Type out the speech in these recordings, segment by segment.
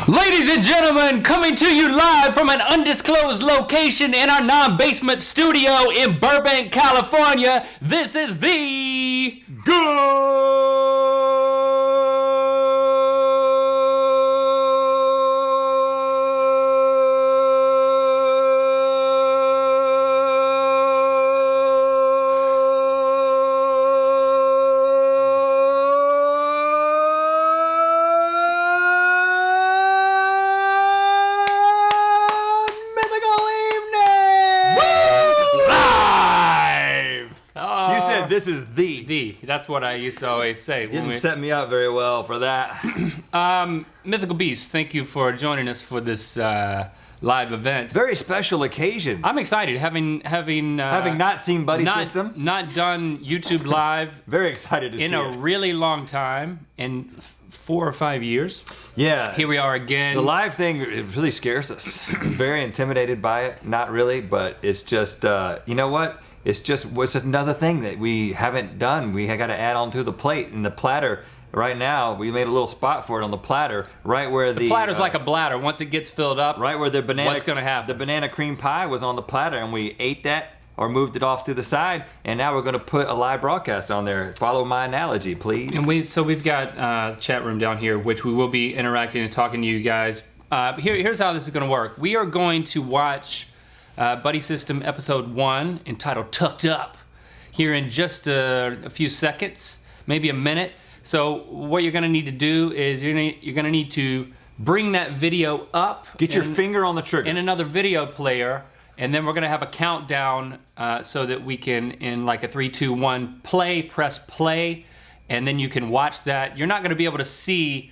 Ladies and gentlemen, coming to you live from an undisclosed location in our non-basement studio in Burbank, California, this is the This is the. That's what I used to always say. Didn't set me up very well for that. Mythical Beast, thank you for joining us for this live event. Very special occasion. I'm excited, having not seen Buddy System, not done YouTube Live. Very excited to see in a really long time, in 4 or 5 years. Yeah. Here we are again. The live thing, it really scares us. Very intimidated by it. Not really, but it's just, you know what? It's another thing that we haven't done. We got to add on to the plate. And the platter, right now, we made a little spot for it on the platter, right where the platter's like a bladder. Once it gets filled up, right where the banana, what's going to happen? The banana cream pie was on the platter, and we ate that or moved it off to the side, and now we're going to put a live broadcast on there. Follow my analogy, please. And we've got the chat room down here, which we will be interacting and talking to you guys. Here's how this is going to work. We are going to watch Buddy System Episode 1, entitled Tucked Up, here in just a few seconds, maybe a minute. So what you're going to need to do is you're going to need to bring that video up. Get your finger on the trigger. In another video player, and then we're going to have a countdown so that we can, in like a 3, 2, 1, press play, and then you can watch that. You're not going to be able to see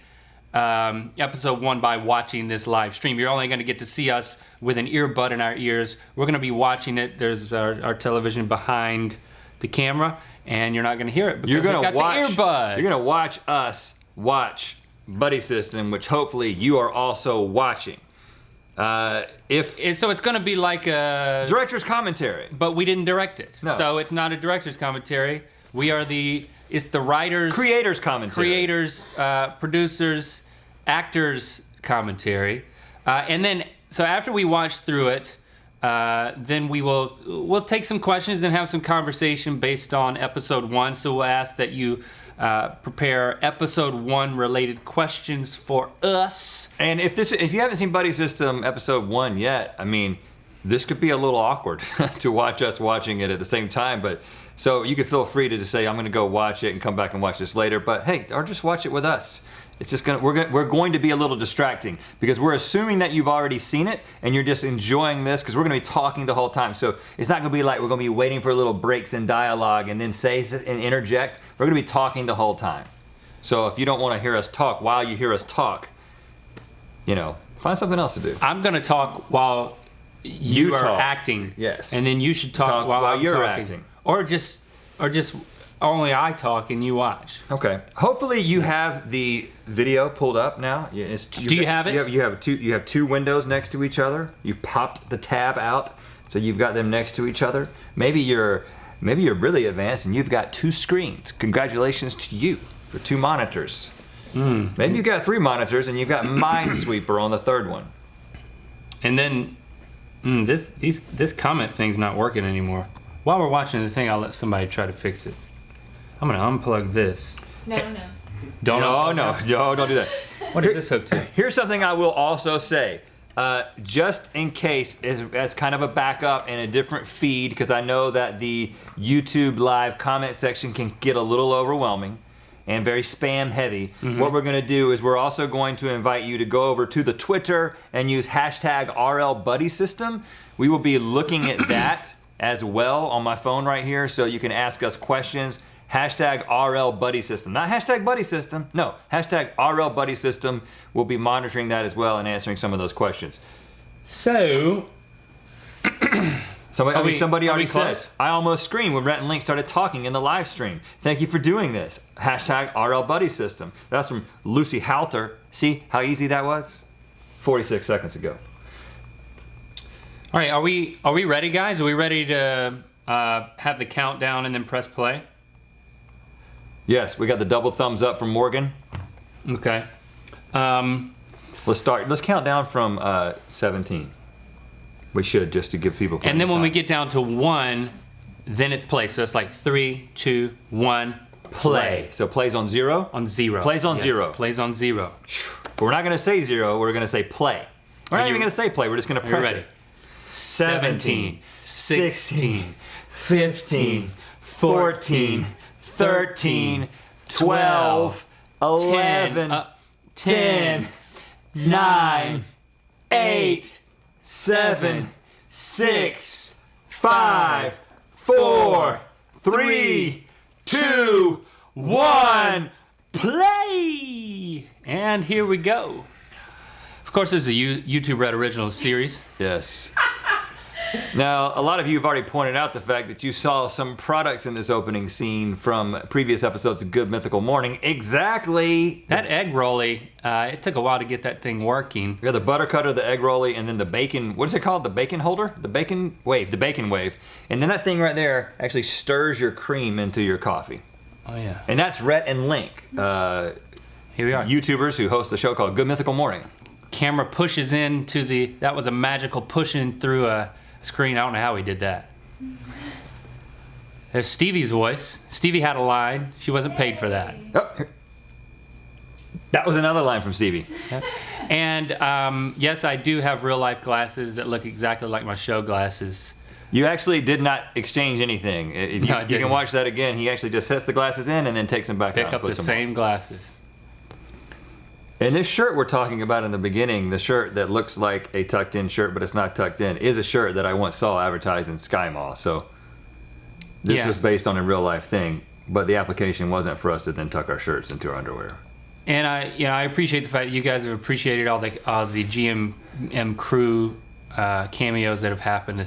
episode 1 by watching this live stream. You're only going to get to see us with an earbud in our ears. We're going to be watching it. There's our television behind the camera, and you're not going to hear it because we've got the earbud. You're going to watch us watch Buddy System, which hopefully you are also watching. So it's going to be like a director's commentary, but we didn't direct it. No. So it's not a director's commentary. It's the writers, creators commentary, producers, actors commentary, and then so after we watch through it, then we'll take some questions and have some conversation based on episode 1. So we'll ask that you prepare episode 1 related questions for us. And if you haven't seen Buddy System episode 1 yet, I mean, this could be a little awkward to watch us watching it at the same time, but so you could feel free to just say, I'm going to go watch it and come back and watch this later, but hey, or just watch it with us. It's just we're going to be a little distracting because we're assuming that you've already seen it and you're just enjoying this because we're going to be talking the whole time. So it's not going to be like we're going to be waiting for little breaks in dialogue and then say and interject. We're going to be talking the whole time. So if you don't want to hear us talk while you hear us talk, find something else to do. I'm going to talk while you are talk. Acting. Yes. And then you should talk while you're talking. acting. Or just only I talk and you watch. Okay. Hopefully you have the video pulled up now. Do you have it? You have two windows next to each other. You've popped the tab out, so you've got them next to each other. Maybe you're really advanced and you've got 2 screens. Congratulations to you for 2 monitors. Maybe you've got 3 monitors and you've got Minesweeper on the 3rd one. And then this comment thing's not working anymore. While we're watching the thing, I'll let somebody try to fix it. I'm gonna unplug this. No. Don't do that. What is this hooked to? Here's something I will also say. Just in case, as kind of a backup and a different feed, because I know that the YouTube live comment section can get a little overwhelming and very spam heavy. Mm-hmm. What we're going to do is we're also going to invite you to go over to the Twitter and use hashtag #RLBuddySystem. We will be looking at that as well on my phone right here, so you can ask us questions. Hashtag #RLBuddySystem. Not hashtag BuddySystem. No, hashtag #RLBuddySystem. We'll be monitoring that as well and answering some of those questions. So, somebody already said, close? I almost screamed when Rhett Link started talking in the live stream. Thank you for doing this. Hashtag #RLBuddySystem. That's from Lucy Halter. See how easy that was? 46 seconds ago. All right, are we ready, guys? Are we ready to have the countdown and then press play? Yes, we got the double thumbs up from Morgan. Okay. Let's start. Let's count down from 17. We should, just to give people. And then when time. we get down to 1, then it's play. So it's like 3, 2, 1, play. So plays on 0? On 0. Plays on 0. Plays on 0. But we're not going to say 0. We're going to say play. We're not even going to say play. We're just going to press ready? it. 17, 16, 15, 14, 13, 12, 11, 10, 9, 8, 7, 6, 5, 4, 3, 2, 1, play! And here we go. Of course, this is a YouTube Red Original series. Yes. Now, a lot of you have already pointed out the fact that you saw some products in this opening scene from previous episodes of Good Mythical Morning. Exactly. That egg rolly, it took a while to get that thing working. We got the butter cutter, the egg rolly, and then the bacon, what is it called? The bacon holder? The bacon wave. And then that thing right there actually stirs your cream into your coffee. Oh, yeah. And that's Rhett and Link, Here we are. YouTubers who host a show called Good Mythical Morning. Camera pushes into that was a magical pushing through a screen. I don't know how he did that. There's Stevie's voice. Stevie had a line. She wasn't paid for that. Oh, that was another line from Stevie. And yes, I do have real life glasses that look exactly like my show glasses. You actually did not exchange anything. If No, I you didn't. can watch that again. He actually just sets the glasses in and then takes them back out Pick and up the puts them same glasses. And this shirt we're talking about in the beginning, the shirt that looks like a tucked in shirt but it's not tucked in, is a shirt that I once saw advertised in Sky Mall. So this Yeah. was based on a real life thing, but the application wasn't for us to then tuck our shirts into our underwear. And I appreciate the fact that you guys have appreciated all the GMM crew cameos that have happened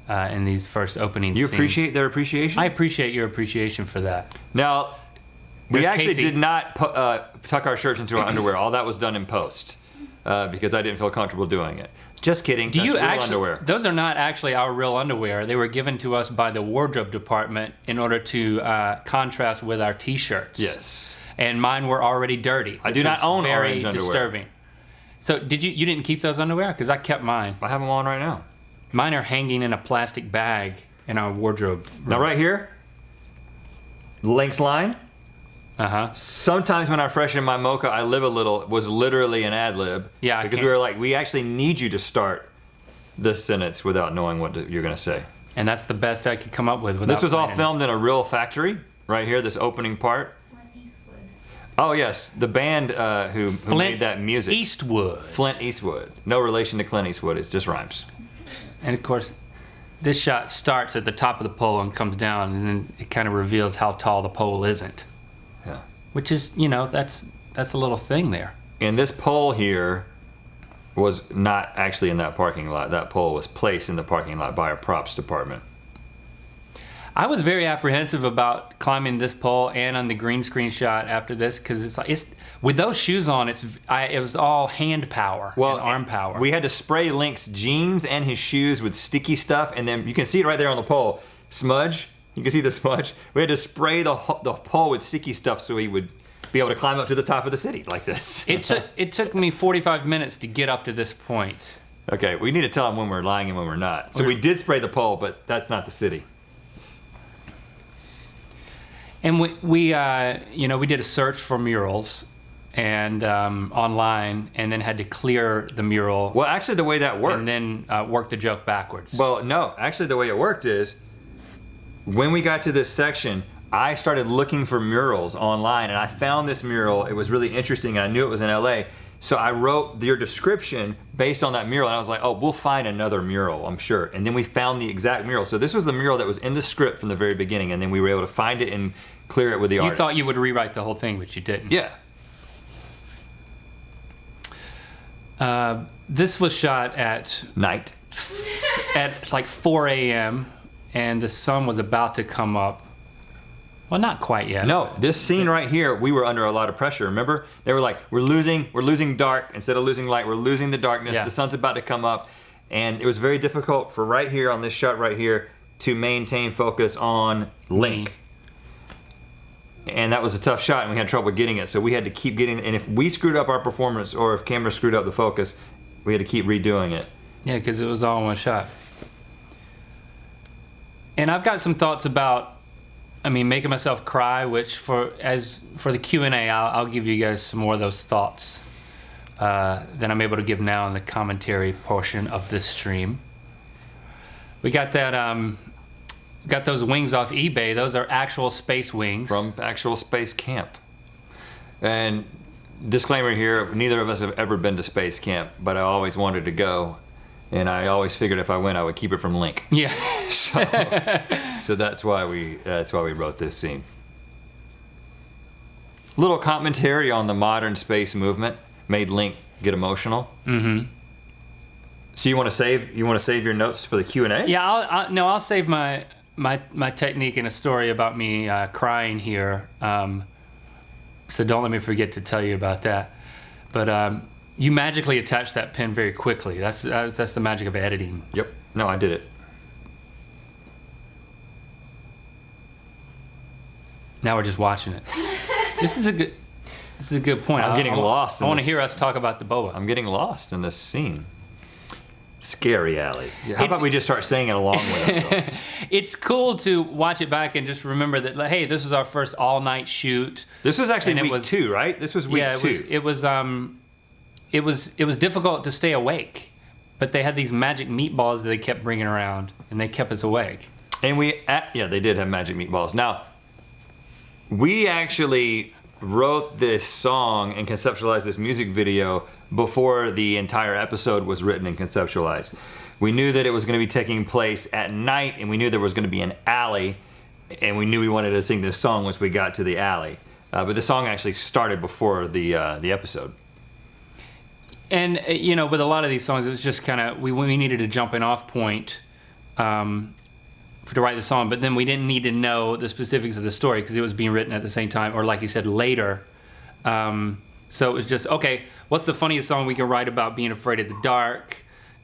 in these first opening You scenes. appreciate their appreciation? I appreciate your appreciation for that. Now, we There's actually Casey. did not tuck our shirts into our underwear. All that was done in post because I didn't feel comfortable doing it. Just kidding. Do That's you real actually? underwear. Those are not actually our real underwear. They were given to us by the wardrobe department in order to contrast with our T-shirts. Yes. And mine were already dirty. I do which not was own very orange underwear. disturbing. So you didn't keep those underwear? Because I kept mine. I have them on right now. Mine are hanging in a plastic bag in our wardrobe. Now, right here, Link's line. Uh-huh. Sometimes when I freshen my mocha, I live a little was literally an ad lib. Yeah, I because can't- we were like, we actually need you to start this sentence without knowing what you're going to say. And that's the best I could come up with. This was all planning. filmed in a real factory, right here. This opening part. Clint Eastwood. Oh yes, the band who made that music. Eastwood. Flint Eastwood. No relation to Clint Eastwood. It just rhymes. And of course, this shot starts at the top of the pole and comes down, and then it kind of reveals how tall the pole isn't. Yeah. Which is, that's a little thing there. And this pole here was not actually in that parking lot. That pole was placed in the parking lot by our props department. I was very apprehensive about climbing this pole and on the green screen shot after this because it's with those shoes on. It was all hand power and arm power. We had to spray Link's jeans and his shoes with sticky stuff, and then you can see it right there on the pole. Smudge. You can see the smudge. We had to spray the pole with sticky stuff so he would be able to climb up to the top of the city like this. It took me 45 minutes to get up to this point. Okay, we need to tell him when we're lying and when we're not. So we did spray the pole, but that's not the city. And we did a search for murals and online, and then had to clear the mural. Well, actually, the way that worked. And then work the joke backwards. Well, no, actually, the way it worked is when we got to this section, I started looking for murals online, and I found this mural. It was really interesting, and I knew it was in LA. So I wrote your description based on that mural, and I was like, oh, we'll find another mural, I'm sure. And then we found the exact mural. So this was the mural that was in the script from the very beginning, and then we were able to find it and clear it with the you artist. thought you would rewrite the whole thing, but you didn't. Yeah. This was shot at Night. like 4 a.m. and the sun was about to come up. Well, not quite yet. No, this scene right here, we were under a lot of pressure. Remember? They were like, we're losing dark. Instead of losing light, we're losing the darkness. Yeah. The sun's about to come up. And it was very difficult for right here on this shot right here to maintain focus on Link. and that was a tough shot, and we had trouble getting it. So we had to keep getting. And if we screwed up our performance, or if camera screwed up the focus, we had to keep redoing it. Yeah, because it was all in one shot. And I've got some thoughts about, making myself cry, which for the Q&A, I'll give you guys some more of those thoughts than I'm able to give now in the commentary portion of this stream. We got that, got those wings off eBay. Those are actual space wings. From actual space camp. And disclaimer here, neither of us have ever been to space camp, but I always wanted to go. And I always figured if I went, I would keep it from Link. Yeah. So that's why we wrote this scene. Little commentary on the modern space movement made Link get emotional. Mm-hmm. So you want to save your notes for the Q&A? Yeah, I'll save my technique and a story about me crying here. So don't let me forget to tell you about that. But you magically attach that pin very quickly. That's the magic of editing. Yep. No, I did it. Now we're just watching it. This is a good point. I'm getting lost. I want to hear us talk about the boa. I'm getting lost in this scene. Scary Alley. How about we just start saying it along with ourselves? It's cool to watch it back and just remember that, hey, this was our first all-night shoot. This was actually week 2, right? This was week 2. It was difficult to stay awake, but they had these magic meatballs that they kept bringing around, and they kept us awake. And they did have magic meatballs. Now, we actually wrote this song and conceptualized this music video before the entire episode was written and conceptualized. We knew that it was going to be taking place at night, and we knew there was going to be an alley, and we knew we wanted to sing this song once we got to the alley. But the song actually started before the episode. And with a lot of these songs, it was just kind of we needed a jumping off point to write the song, but then we didn't need to know the specifics of the story because it was being written at the same time, or like you said, later. So it was just, okay, what's the funniest song we can write about being afraid of the dark?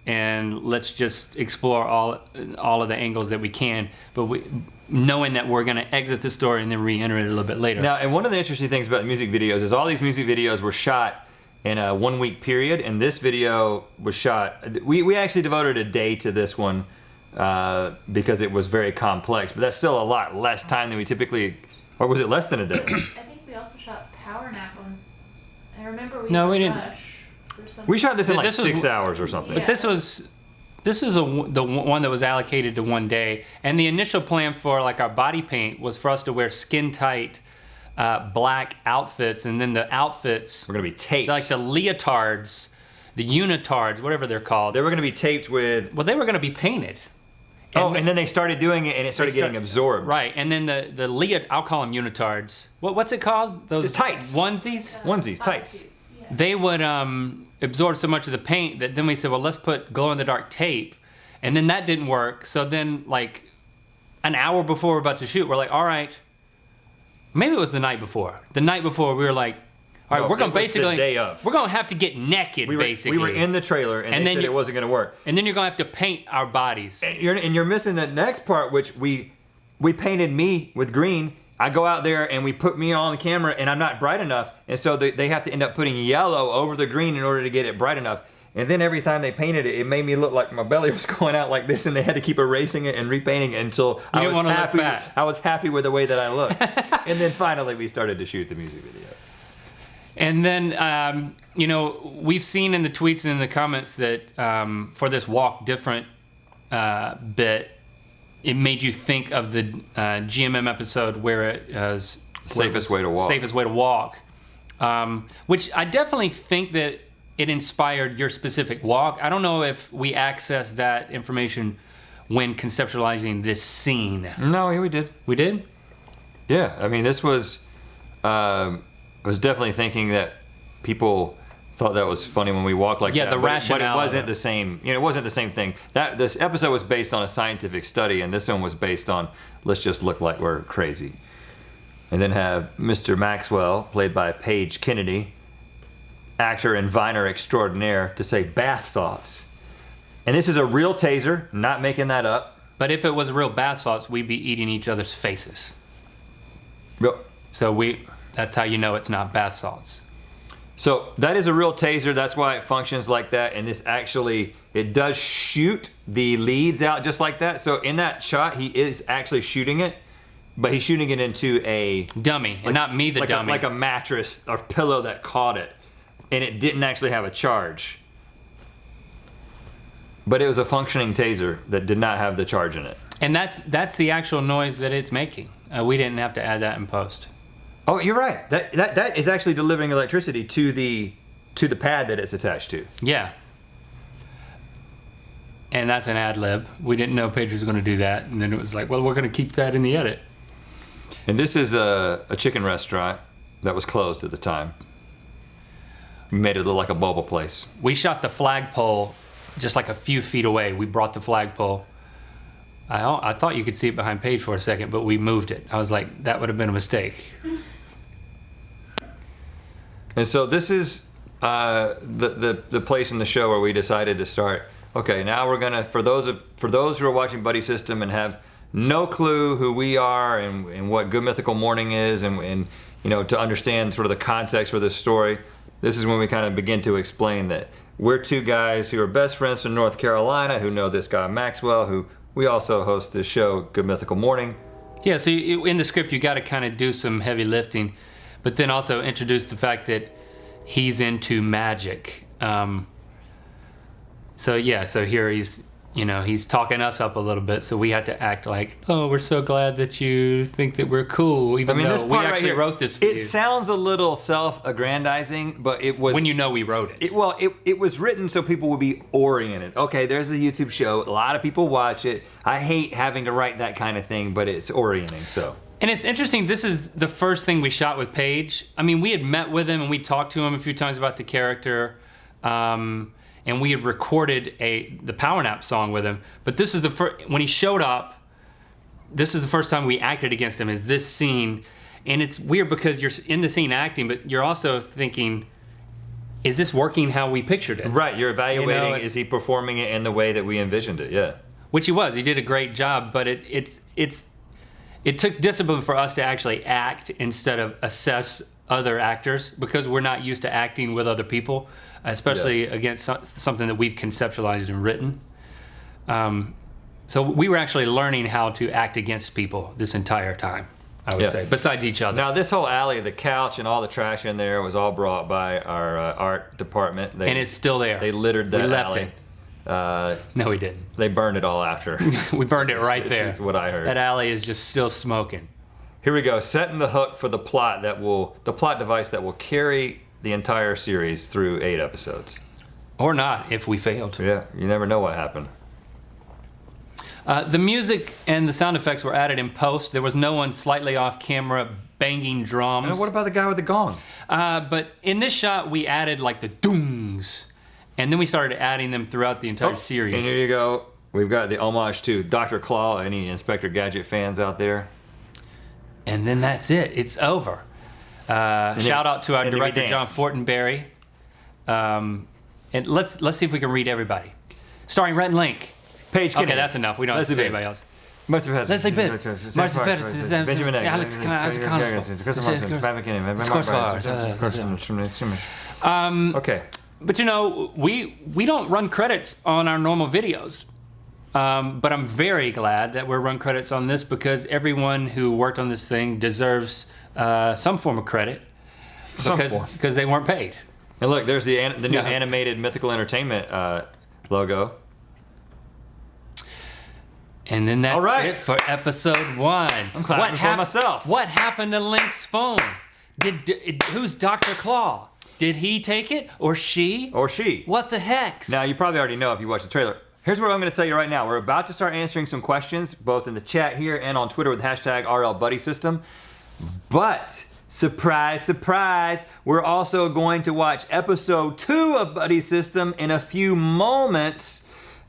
And let's just explore all of the angles that we can, but knowing that we're going to exit the story and then re-enter it a little bit later. Now, and one of the interesting things about music videos is all these music videos were shot in a 1-week period, and this video was shot, we actually devoted a day to this one because it was very complex, but that's still a lot less time than we typically, or was it less than a day? I think we also shot Power Nap on, I remember we didn't. Rush or something. We shot this in 6 hours or something. But this was the one that was allocated to one day, and the initial plan for like our body paint was for us to wear skin tight black outfits, and then the outfits were gonna be taped, like the leotards, the unitards, whatever they're called. They were gonna be taped with. Well, they were gonna be painted. And then they started doing it, and it started getting absorbed. Right, and then the I'll call them unitards. What's it called? Those the tights. Onesies, tights. Yeah. They would absorb so much of the paint that then we said, well, let's put glow-in-the-dark tape, and then that didn't work. So then, like, an hour before we're about to shoot, we're like, all right. Maybe it was the night before. The night before, we were like, all right, we're gonna basically, the day of. We're gonna have to get naked, basically. We were in the trailer, and they said it wasn't gonna work. And then you're gonna have to paint our bodies. And you're missing the next part, which we painted me with green. I go out there and we put me on the camera, and I'm not bright enough, and so they have to end up putting yellow over the green in order to get it bright enough. And then every time they painted it, it made me look like my belly was going out like this, and they had to keep erasing it and repainting it until I was happy. I was happy with the way that I looked. And then finally, we started to shoot the music video. And then, we've seen in the tweets and in the comments that for this walk different bit, it made you think of the GMM episode where it was Safest Way to Walk. Safest Way to Walk, which I definitely think that it inspired your specific walk. I don't know if we accessed that information when conceptualizing this scene. No, yeah, we did. We did? Yeah, I mean, this was, I was definitely thinking that people thought that was funny when we walked like that. Yeah, the rationale. But it wasn't the same, it wasn't the same thing. This episode was based on a scientific study, and this one was based on, let's just look like we're crazy. And then have Mr. Maxwell, played by Paige Kennedy, actor and viner extraordinaire, to say bath salts. And this is a real taser, not making that up. But if it was real bath salts, we'd be eating each other's faces. So that's how you know it's not bath salts. So that is a real taser. That's why it functions like that. And this actually, it does shoot the leads out just like that. So in that shot, he is actually shooting it, but he's shooting it into a dummy, and not me, the dummy. Like a mattress or pillow that caught it, and it didn't actually have a charge. But it was a functioning taser that did not have the charge in it. And that's the actual noise that it's making. We didn't have to add that in post. Oh, you're right. That is actually delivering electricity to the pad that it's attached to. Yeah. And that's an ad lib. We didn't know Paige was going to do that, and then it was like, well, we're going to keep that in the edit. And this is a chicken restaurant that was closed at the time. We made it look like a boba place. We shot the flagpole just like a few feet away. We brought the flagpole. I thought you could see it behind Paige for a second, but we moved it. I was like, that would have been a mistake. And so this is the place in the show where we decided to start. Okay, now we're gonna, for those who are watching Buddy System and have no clue who we are and what Good Mythical Morning is, and you know, to understand sort of the context for this story, this is when we kind of begin to explain that we're two guys who are best friends from North Carolina who know this guy Maxwell, who we also host this show, Good Mythical Morning. Yeah, so in the script you got to kind of do some heavy lifting, but then also introduce the fact that he's into magic. So here he's talking us up a little bit, so we had to act like, oh, we're so glad that you think that we're cool, even though we actually wrote this for you. It sounds a little self-aggrandizing, but it was... When you know we wrote it. It was written so people would be oriented. Okay, there's a YouTube show, a lot of people watch it. I hate having to write that kind of thing, but it's orienting, so... And it's interesting, this is the first thing we shot with Paige. I mean, we had met with him and we talked to him a few times about the character. And we had recorded the Power Nap song with him. But this is the first, when he showed up, this is the first time we acted against him, is this scene. And it's weird because you're in the scene acting, but you're also thinking, is this working how we pictured it? Right, you're evaluating, is he performing it in the way that we envisioned it, yeah. Which he was, he did a great job, but it took discipline for us to actually act instead of assess other actors, because we're not used to acting with other people, especially against something that we've conceptualized and written. So we were actually learning how to act against people this entire time, I would say, besides each other. Now this whole alley, the couch and all the trash in there was all brought by our art department. And it's still there. They littered that alley. We left it. No, we didn't. They burned it all after. We burned it right there. That's what I heard. That alley is just still smoking. Here we go, setting the hook for the plot device that will carry the entire series through 8 episodes. Or not, if we failed. Yeah, you never know what happened. The music and the sound effects were added in post. There was no one slightly off camera banging drums. And what about the guy with the gong? But in this shot, we added like the doongs. And then we started adding them throughout the entire series. And here you go. We've got the homage to Dr. Claw. Any Inspector Gadget fans out there? And then that's it. It's over. Shout out to our director, John Fortenberry. And let's see if we can read everybody. Starring Rhett Link. Paige Kennedy. Okay, that's enough. We don't have to say anybody else. Leslie Bibb. Marcy Pettis. Benjamin Egg. Alex Okay. But you know, we don't run credits on our normal videos. But I'm very glad that we're run credits on this, because everyone who worked on this thing deserves some form of credit, because they weren't paid. And look, there's the new animated Mythical Entertainment logo. And then that's it for episode 1. I'm clapping for myself. What happened to Link's phone? Who's Dr. Claw? Did he take it, or she? Or she. What the heck? Now, you probably already know if you watched the trailer. Here's what I'm going to tell you right now. We're about to start answering some questions, both in the chat here and on Twitter with hashtag RLBuddySystem. But, surprise, surprise, we're also going to watch episode 2 of Buddy System in a few moments.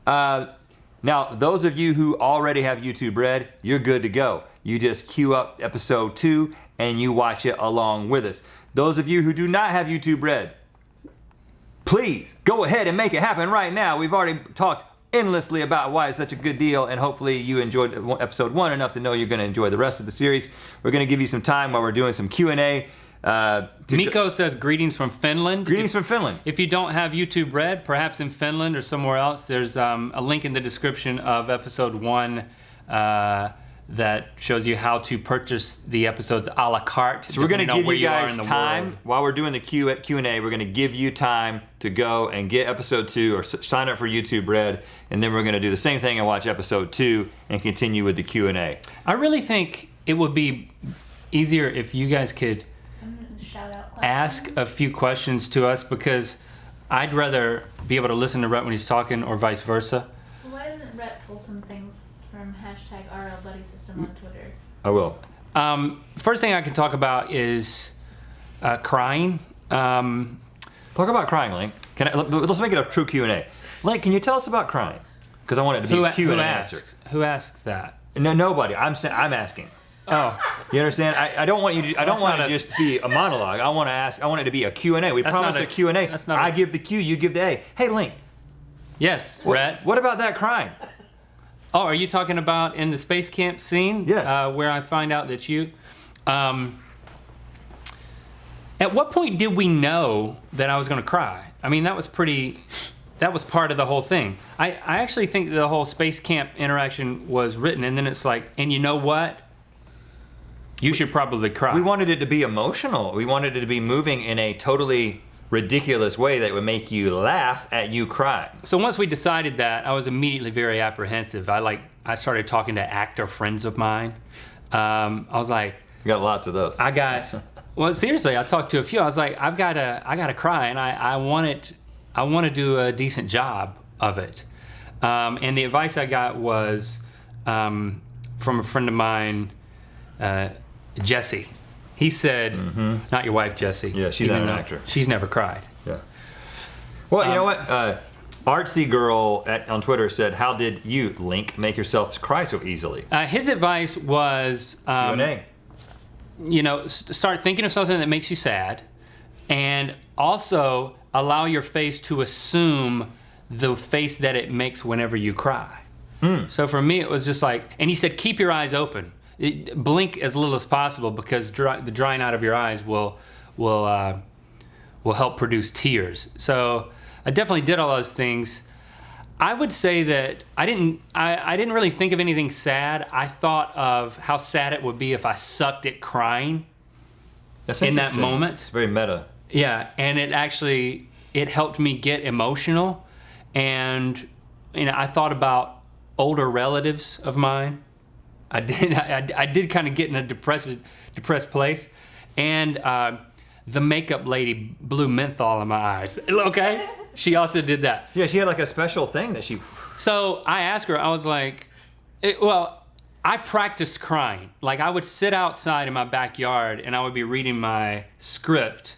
Now, those of you who already have YouTube Red, you're good to go. You just queue up episode 2 and you watch it along with us. Those of you who do not have YouTube Red, please go ahead and make it happen right now. We've already talked endlessly about why it's such a good deal, and hopefully you enjoyed episode 1 enough to know you're going to enjoy the rest of the series. We're going to give you some time while we're doing some Q&A. Miko says greetings from Finland. Greetings from Finland. If you don't have YouTube Red, perhaps in Finland or somewhere else, there's a link in the description of episode 1 that shows you how to purchase the episodes a la carte. So we're going to give you guys in the time world. while we're doing the Q&A. We're going to give you time to go and get episode 2 or sign up for YouTube Red, and then we're going to do the same thing and watch episode 2 and continue with the Q&A. I really think it would be easier if you guys could Shout out ask a few questions to us, because I'd rather be able to listen to Rhett when he's talking or vice versa. Why doesn't Rhett pull some things from hashtag RL Buddy System on Twitter? I will. First thing I can talk about is crying. Talk about crying, Link. Let's make it a true Q&A. Link, can you tell us about crying? Because I want it to be a Q&A answer. Who asks that? No, nobody. I'm asking. Oh, You understand? I don't want you to. I don't That's want not it a- just to be a monologue. I want to ask. I want it to be a Q&A. We That's promised not a a- Q&A. that's not a- I give the Q, you give the A. Hey, Link. yes, Rhett. What about that crying? Oh, are you talking about in the space camp scene? Yes. Where I find out that you. At what point did we know that I was going to cry? I mean, that was part of the whole thing. I actually think the whole space camp interaction was written, and then it's like, and you know what? You should probably cry. We wanted it to be emotional. We wanted it to be moving in a totally ridiculous way that would make you laugh at you crying. So once we decided that, I was immediately very apprehensive. I started talking to actor friends of mine. I was like, We got lots of those. well, seriously, I talked to a few. I was like, I gotta cry, and I want to do a decent job of it. And the advice I got was from a friend of mine, Jesse. He said, not your wife, Jesse. Yeah, she's even not an though actor. She's never cried. Yeah. Well, you know what? Artsy Girl on Twitter said, "How did you, Link, make yourself cry so easily?" His advice was, Q&A. start thinking of something that makes you sad, and also allow your face to assume the face that it makes whenever you cry. So for me, it was just like, and he said, keep your eyes open. Blink as little as possible, because the drying out of your eyes will help produce tears. So I definitely did all those things. I would say that I didn't really think of anything sad. I thought of how sad it would be if I sucked at crying That's in that interesting. moment. It's very meta. Yeah, and it helped me get emotional, and I thought about older relatives of mine. I did kind of get in a depressed place, and the makeup lady blew menthol in my eyes. Okay, she also did that. Yeah, she had like a special thing that she. So I asked her. I was like, I practiced crying. Like, I would sit outside in my backyard and I would be reading my script.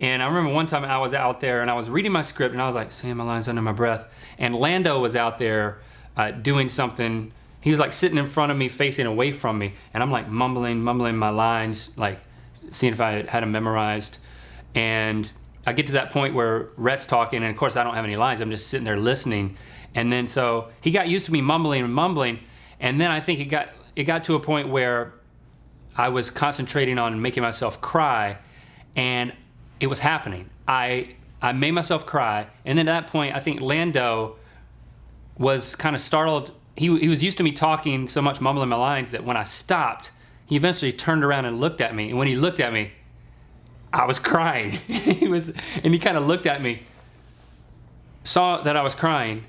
And I remember one time I was out there and I was reading my script and I was like saying my lines under my breath. And Lando was out there doing something. He was like sitting in front of me, facing away from me. And I'm like mumbling my lines, like seeing if I had them memorized. And I get to that point where Rhett's talking, and of course I don't have any lines. I'm just sitting there listening. And then so he got used to me mumbling. And then I think it got to a point where I was concentrating on making myself cry, and it was happening. I made myself cry, and then at that point, I think Lando was kind of startled. He was used to me talking so much, mumbling my lines, that when I stopped, he eventually turned around and looked at me. And when he looked at me, I was crying. And he kind of looked at me, saw that I was crying,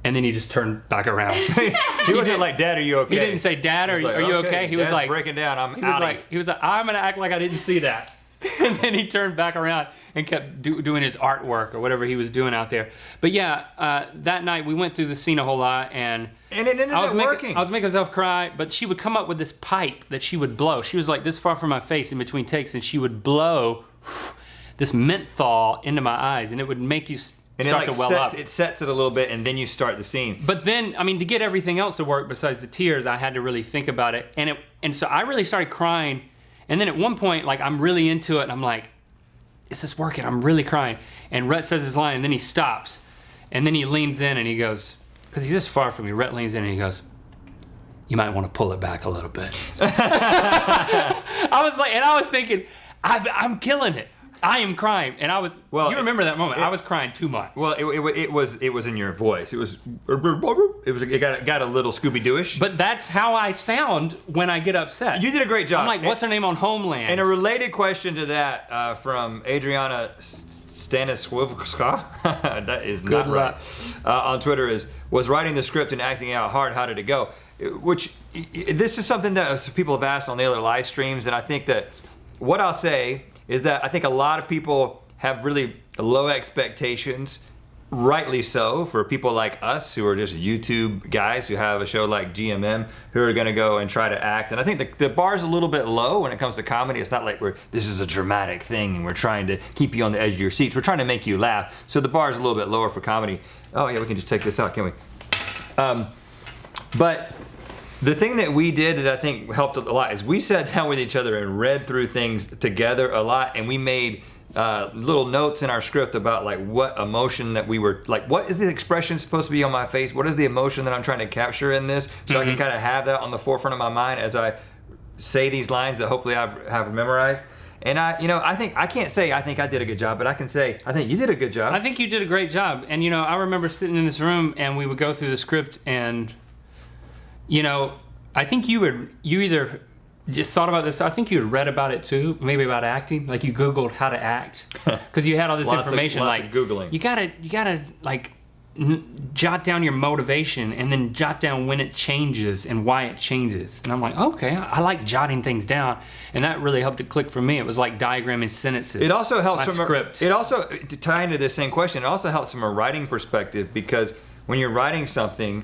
and then he just turned back around. He wasn't like, "Dad, are you okay?" He didn't say, "Dad, are you okay?" He was Dad's like, breaking down. I'm he was out. like, "I'm gonna act like I didn't see that." And then he turned back around and kept doing his artwork or whatever he was doing out there. But yeah, that night we went through the scene a whole lot, and And it ended up working. I was making myself cry, but she would come up with this pipe that she would blow. She was like this far from my face in between takes, and she would blow this menthol into my eyes, and it would make you and start to well up. it sets it a little bit, and then you start the scene. But then, I mean, to get everything else to work besides the tears, I had to really think about it. And so I really started crying. And then at one point, like, I'm really into it, and I'm like, is this working? I'm really crying. And Rhett says his line, and then he stops. And then he leans in and he goes, because he's this far from me, Rhett leans in and he goes, you might want to pull it back a little bit. I was thinking, I'm killing it. I am crying, and you remember that moment? I was crying too much. Well, it was in your voice. It got a little Scooby-Dooish. But that's how I sound when I get upset. You did a great job. I'm like, what's her name on Homeland? And a related question to that from Adriana Stanisławska, that is Good not right, on Twitter was writing the script and acting out hard. How did it go? Which this is something that people have asked on the other live streams, and I think that what I'll say is that I think a lot of people have really low expectations, rightly so, for people like us who are just YouTube guys who have a show like GMM who are going to go and try to act. And I think the bar's a little bit low when it comes to comedy. It's not like this is a dramatic thing and we're trying to keep you on the edge of your seats. We're trying to make you laugh. So the bar's a little bit lower for comedy. Oh yeah, we can just take this out, can't we? But the thing that we did that I think helped a lot is we sat down with each other and read through things together a lot, and we made little notes in our script about like what emotion that we were like, what is the expression supposed to be on my face? What is the emotion that I'm trying to capture in this? So I can kind of have that on the forefront of my mind as I say these lines that hopefully I have memorized. And I think I can't say I think I did a good job, but I can say I think you did a good job. I think you did a great job. And I remember sitting in this room and we would go through the script and I think you either just thought about this. I think you had read about it too, maybe about acting. Like you Googled how to act because you had all this information. Lots of Googling. You gotta like jot down your motivation and then jot down when it changes and why it changes. And I'm like, okay, I like jotting things down, and that really helped it click for me. It was like diagramming sentences. It also helps from script. It also, to tie into this same question, it also helps from a writing perspective, because when you're writing something,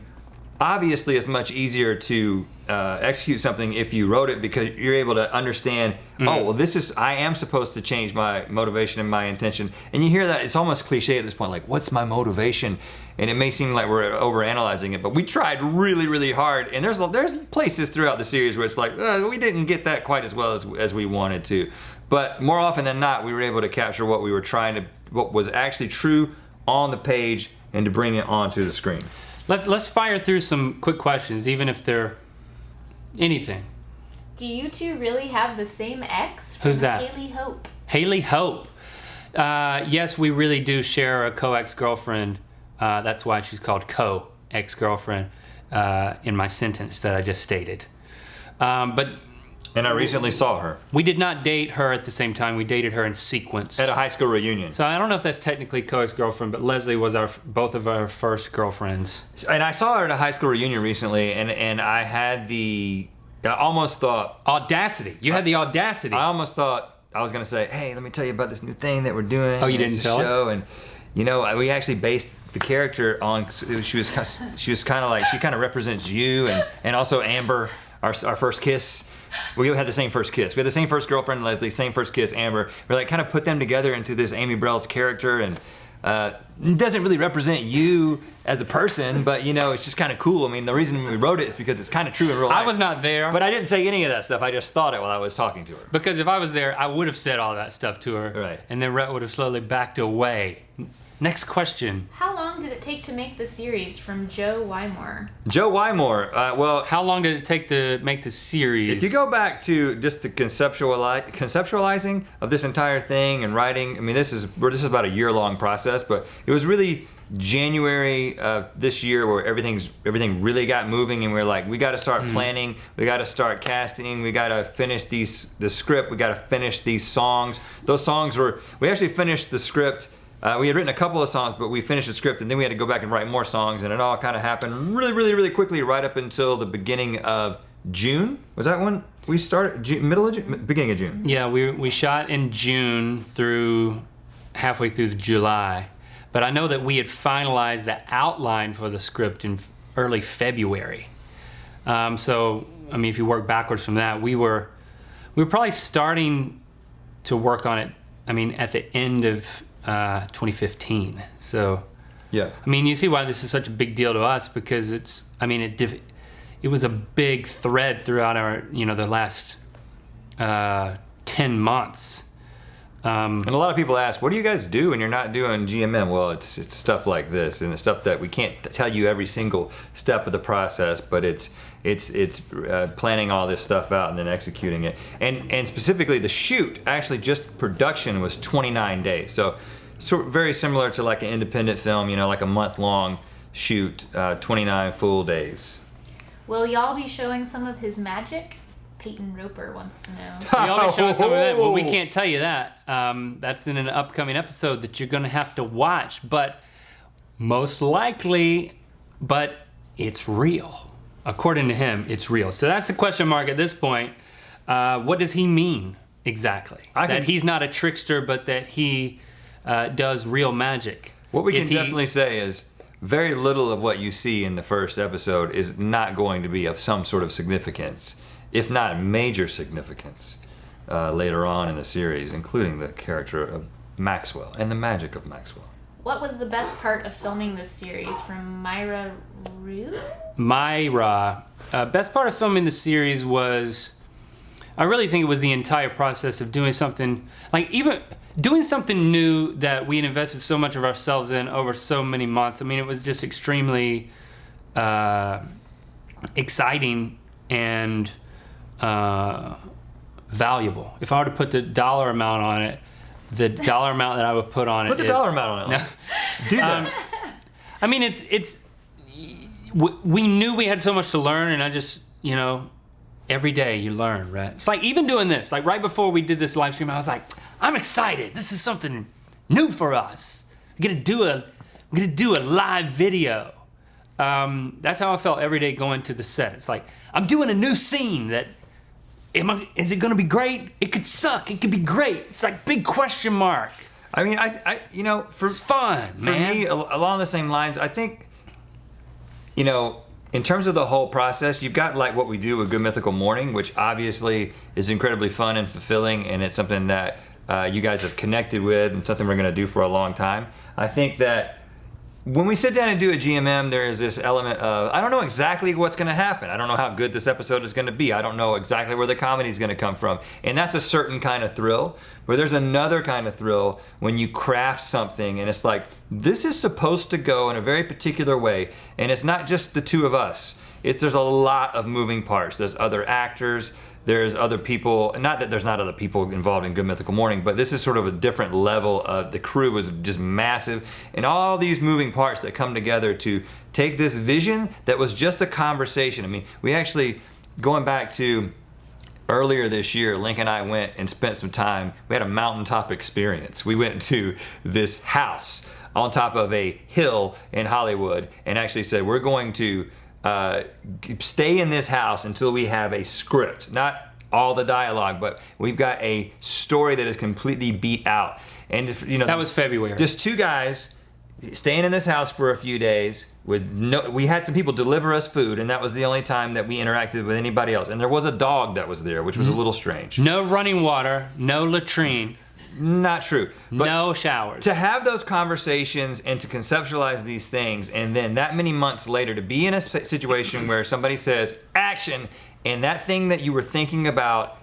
obviously it's much easier to execute something if you wrote it, because you're able to understand, oh, well, I am supposed to change my motivation and my intention. And you hear that, it's almost cliche at this point, like, what's my motivation? And it may seem like we're overanalyzing it, but we tried really, really hard. And there's places throughout the series where it's like, we didn't get that quite as well as we wanted to. But more often than not, we were able to capture what what was actually true on the page and to bring it onto the screen. Let's fire through some quick questions, even if they're anything. Do you two really have the same ex? Who's that? Haley Hope. Haley Hope. Yes, we really do share a co-ex-girlfriend. That's why she's called co-ex-girlfriend in my sentence that I just stated. And I recently saw her. We did not date her at the same time. We dated her in sequence. At a high school reunion. So I don't know if that's technically co-ex-girlfriend, but Leslie was both of our first girlfriends. And I saw her at a high school reunion recently, and I had I almost thought... Audacity. You had the audacity. I almost thought I was going to say, hey, let me tell you about this new thing that we're doing. Oh, you didn't tell her? And, we actually based the character on... She was kind of like... She kind of represents you and also Amber, our first kiss. We had the same first kiss. We had the same first girlfriend, Leslie, same first kiss, Amber. We like kind of put them together into this Amy Brell's character, and it doesn't really represent you as a person, but it's just kind of cool. I mean, the reason we wrote it is because it's kind of true in real life. I was not there. But I didn't say any of that stuff. I just thought it while I was talking to her. Because if I was there, I would have said all that stuff to her. Right. And then Rhett would have slowly backed away. Next question. How long did it take to make the series? From Joe Wymore. Joe Wymore, well... How long did it take to make the series? If you go back to just the conceptualizing of this entire thing and writing, I mean, this is about a year-long process, but it was really January of this year where everything really got moving, and we were like, we got to start planning, we got to start casting, we got to finish the script, we got to finish these songs. Those songs we actually finished the script. We had written a couple of songs, but we finished the script, and then we had to go back and write more songs, and it all kind of happened really, really, really quickly, right up until the beginning of June. Was that when we started? Middle of June? Beginning of June. Yeah, we shot in June through halfway through July, but I know that we had finalized the outline for the script in early February. So, I mean, if you work backwards from that, we were probably starting to work on it, I mean, at the end of 2015. So yeah, I mean, you see why this is such a big deal to us, because it was a big thread throughout our the last 10 months And a lot of people ask, what do you guys do when you're not doing GMM? Well, it's stuff like this, and it's stuff that we can't tell you every single step of the process, but it's planning all this stuff out and then executing it. And specifically the shoot, actually just production was 29 days. So very similar to like an independent film, like a month-long shoot, 29 full days. Will y'all be showing some of his magic? Peyton Roper wants to know. Y'all be showing some of that. Well, we can't tell you that. That's in an upcoming episode that you're going to have to watch. But most likely, but it's real. According to him, it's real. So that's the question mark at this point. What does he mean exactly? That he's not a trickster, but that he does real magic. What we can definitely say is very little of what you see in the first episode is not going to be of some sort of significance, if not major significance, later on in the series, including the character of Maxwell and the magic of Maxwell. What was the best part of filming this series? From Myra Rue? Myra. Best part of filming the series was, I really think it was the entire process of doing something, even doing something new that we had invested so much of ourselves in over so many months. I mean, it was just extremely exciting and valuable. If I were to put the dollar amount on it, the dollar amount that I would put on it is... Put the dollar amount on it. No. Do that. I mean, we knew we had so much to learn, and I just, every day you learn, right? It's like even doing this, like right before we did this live stream, I was like, I'm excited. This is something new for us. I'm gonna do a live video. That's how I felt every day going to the set. It's like, I'm doing a new scene that, is it gonna be great? It could suck, it could be great. It's like big question mark. I mean, it's fun, for me, along the same lines, I think, in terms of the whole process, you've got like what we do with Good Mythical Morning, which obviously is incredibly fun and fulfilling, and it's something that you guys have connected with and something we're gonna do for a long time. I think that when we sit down and do a GMM, there is this element of, I don't know exactly what's gonna happen. I don't know how good this episode is gonna be. I don't know exactly where the comedy is gonna come from. And that's a certain kind of thrill, where there's another kind of thrill when you craft something and it's like, this is supposed to go in a very particular way. And it's not just the two of us. There's a lot of moving parts. There's other actors, there's other people, not that there's not other people involved in Good Mythical Morning, but this is sort of a different level of, the crew was just massive, and all these moving parts that come together to take this vision that was just a conversation. I mean, we actually, going back to earlier this year, Link and I went and spent some time, we had a mountaintop experience. We went to this house on top of a hill in Hollywood and actually said, we're going to stay in this house until we have a script, not all the dialogue, but we've got a story that is completely beat out. And if, that was February. Just two guys staying in this house for a few days with we had some people deliver us food, and that was the only time that we interacted with anybody else. And there was a dog that was there, which was a little strange. No running water, no latrine. Not true. But no showers. To have those conversations and to conceptualize these things, and then that many months later to be in a situation where somebody says action, and that thing that you were thinking about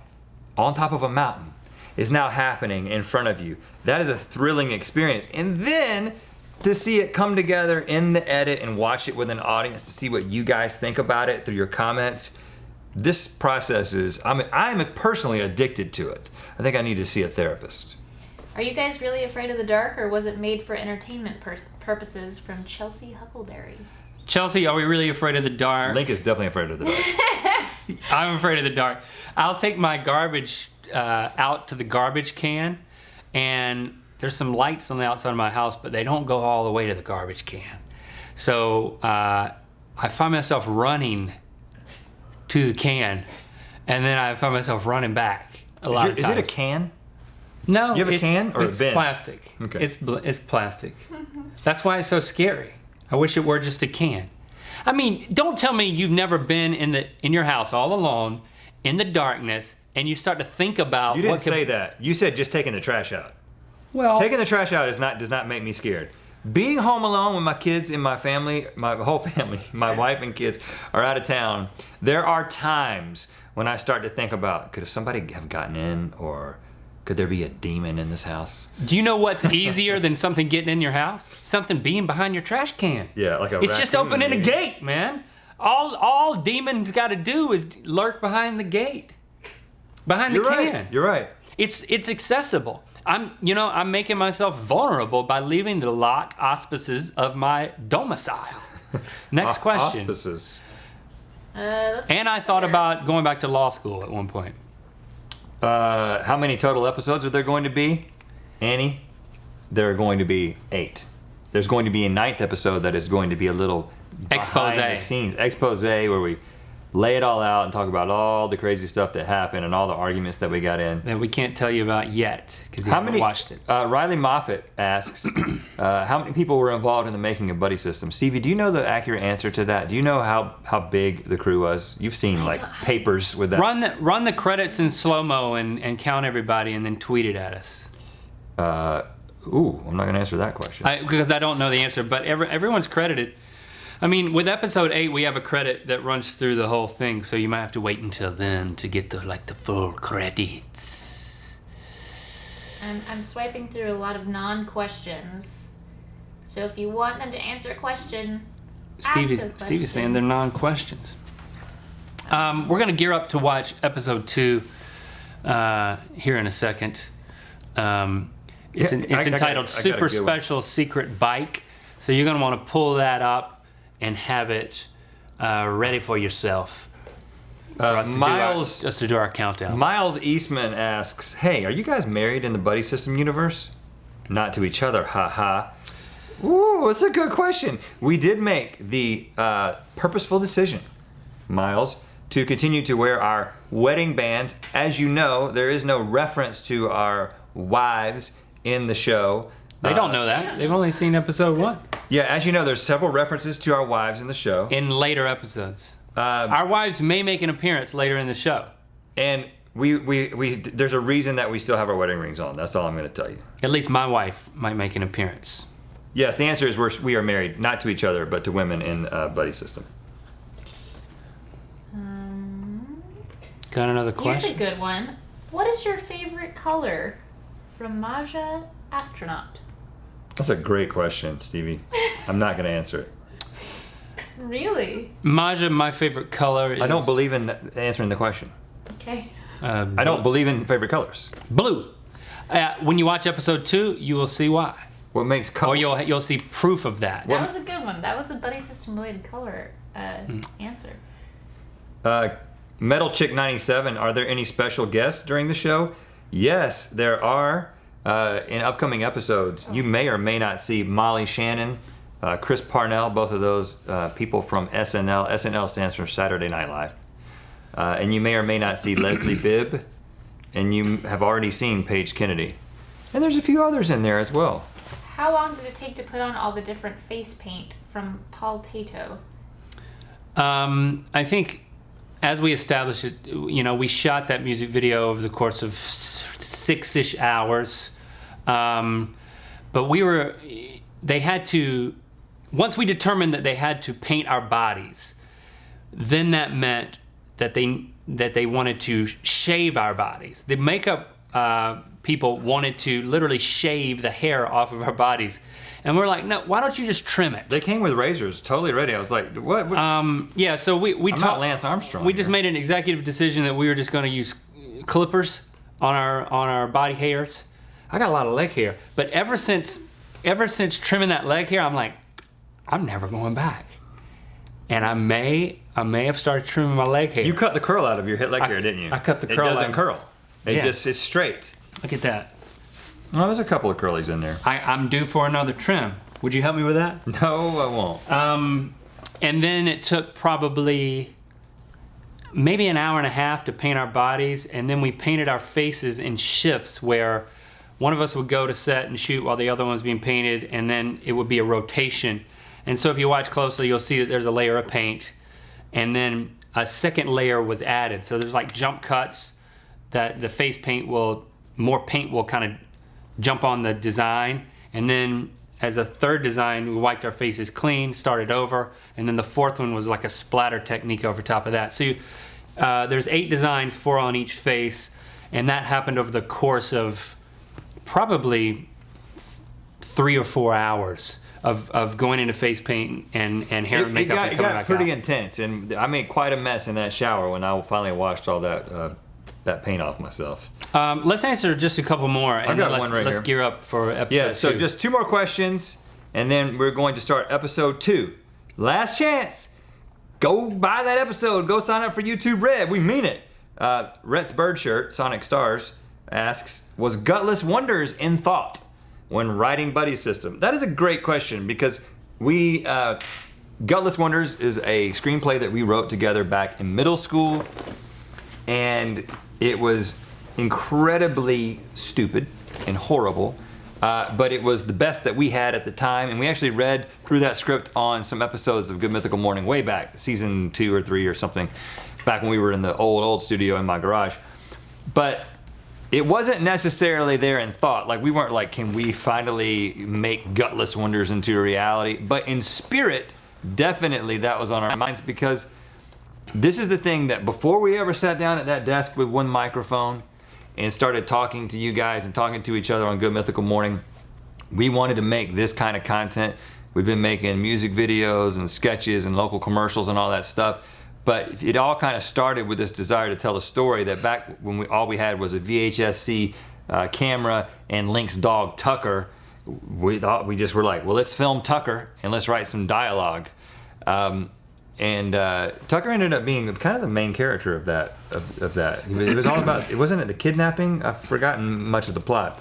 on top of a mountain is now happening in front of you. That is a thrilling experience. And then to see it come together in the edit and watch it with an audience, to see what you guys think about it through your comments. This process is, I'm personally addicted to it. I think I need to see a therapist. Are you guys really afraid of the dark, or was it made for entertainment purposes? From Chelsea Huckleberry. Chelsea, are we really afraid of the dark? Link is definitely afraid of the dark. I'm afraid of the dark. I'll take my garbage out to the garbage can, and there's some lights on the outside of my house, but they don't go all the way to the garbage can. So I find myself running to the can, and then I find myself running back a lot of times. Is it a can? No. You have a can or a bin? It's plastic. Okay. It's plastic. That's why it's so scary. I wish it were just a can. I mean, don't tell me you've never been in your house all alone in the darkness and you start to think about. You didn't say that. You said just taking the trash out. Well, taking the trash out does not make me scared. Being home alone with my kids and my family, my whole family, my wife and kids are out of town, there are times when I start to think about, could somebody have gotten in, or Could there be a demon in this house? Do you know what's easier than something getting in your house? Something being behind your trash can. Yeah, like a It's just raccoon, opening a maybe. gate, man. All demons got to do is lurk behind the gate, behind the can. You're right. It's accessible. I'm making myself vulnerable by leaving the locked auspices of my domicile. Next question. Auspices. Let's I thought about going back to law school at one point. How many total episodes are there going to be, Annie? There are going to be 8. There's going to be a 9th episode that is going to be a little Expose. behind the scenes expose where we lay it all out and talk about all the crazy stuff that happened and all the arguments that we got in. That we can't tell you about yet because you How haven't many? watched it. Riley Moffat asks, how many people were involved in the making of Buddy System? Stevie, do you know the accurate answer to that? Do you know how big the crew was? You've seen like papers with that. Run the credits in slow-mo and count everybody and then tweet it at us. I'm not going to answer that question. Because I don't know the answer, but everyone's credited. I mean, with episode 8, we have a credit that runs through the whole thing, so you might have to wait until then to get the full credits. I'm swiping through a lot of non-questions. So if you want them to answer a question, Stevie's saying they're non-questions. We're gonna gear up to watch episode 2 here in a second. It's entitled Super Special Secret Bike. So you're gonna want to pull that up and have it ready for yourself. For us to do our countdown. Miles Eastman asks, hey, are you guys married in the Buddy System universe? Not to each other, haha. Ooh, that's a good question. We did make the purposeful decision, Miles, to continue to wear our wedding bands. As you know, there is no reference to our wives in the show. They don't know that. They've only seen episode 1. Yeah, as you know, there's several references to our wives in the show. In later episodes. Our wives may make an appearance later in the show. And we there's a reason that we still have our wedding rings on. That's all I'm going to tell you. At least my wife might make an appearance. Yes, the answer is we are married, not to each other, but to women in Buddy System. Got another question? Here's a good one. What is your favorite color? From Maja Astronaut. That's a great question, Stevie. I'm not going to answer it. Really? Maja, my favorite color is... I don't believe in answering the question. Okay. I don't believe in favorite colors. Blue. When you watch episode 2, you will see why. What makes color? Or you'll see proof of that. That was a good one. That was a Buddy System related color answer. Metal Chick 97, are there any special guests during the show? Yes, there are. In upcoming episodes, you may or may not see Molly Shannon, Chris Parnell, both of those people from SNL. SNL stands for Saturday Night Live. And you may or may not see Leslie Bibb, and you have already seen Paige Kennedy. And there's a few others in there as well. How long did it take to put on all the different face paint from Paul Tato? I think as we established it, we shot that music video over the course of 6-ish hours. But they had to, once we determined that they had to paint our bodies, then that meant that they wanted to shave our bodies. The makeup people wanted to literally shave the hair off of our bodies. And we're like, no, why don't you just trim it? They came with razors, totally ready. I was like, what? Yeah, so we I'm not Lance Armstrong. We just made an executive decision that we were just going to use clippers on our body hairs. I got a lot of leg hair, but ever since trimming that leg hair, I'm like, I'm never going back. And I may have started trimming my leg hair. You cut the curl out of your leg hair, didn't you? I cut the curl. It doesn't out. curl. It's straight. Look at that. Well, there's a couple of curlies in there. I'm due for another trim. Would you help me with that? No, I won't. And then it took probably maybe an hour and a half to paint our bodies, and then we painted our faces in shifts where one of us would go to set and shoot while the other one was being painted, and then it would be a rotation. And so if you watch closely, you'll see that there's a layer of paint, and then a second layer was added. So there's like jump cuts that the face paint more paint will kind of jump on the design, and then as a third design, we wiped our faces clean, started over, and then the fourth one was like a splatter technique over top of that. So there's 8 designs, 4 on each face, and that happened over the course of probably 3 or 4 hours of going into face paint and hair and makeup and coming back pretty out. intense, and I made quite a mess in that shower when I finally washed all that paint off myself. Let's answer just a couple more, and got then one right let's here. gear up for episode Yeah, so 2. just 2 more questions, and then we're going to start episode 2. Last chance. Go buy that episode. Go sign up for YouTube Red. We mean it. Rhett's bird shirt, Sonic Stars, asks, was Gutless Wonders in thought when writing Buddy System? That is a great question, because Gutless Wonders is a screenplay that we wrote together back in middle school, and it was incredibly stupid and horrible, but it was the best that we had at the time, and we actually read through that script on some episodes of Good Mythical Morning way back, season 2 or 3 or something, back when we were in the old studio in my garage. But it wasn't necessarily there in thought. Like, we weren't like, can we finally make Gutless Wonders into a reality? But in spirit, definitely that was on our minds, because this is the thing that before we ever sat down at that desk with one microphone and started talking to you guys and talking to each other on Good Mythical Morning, we wanted to make this kind of content. We've been making music videos and sketches and local commercials and all that stuff. But it all kind of started with this desire to tell a story that back when all we had was a VHS-C camera and Link's dog Tucker, we just were like, well, let's film Tucker and let's write some dialogue. And Tucker ended up being kind of the main character of that. It was all about, it wasn't the kidnapping? I've forgotten much of the plot.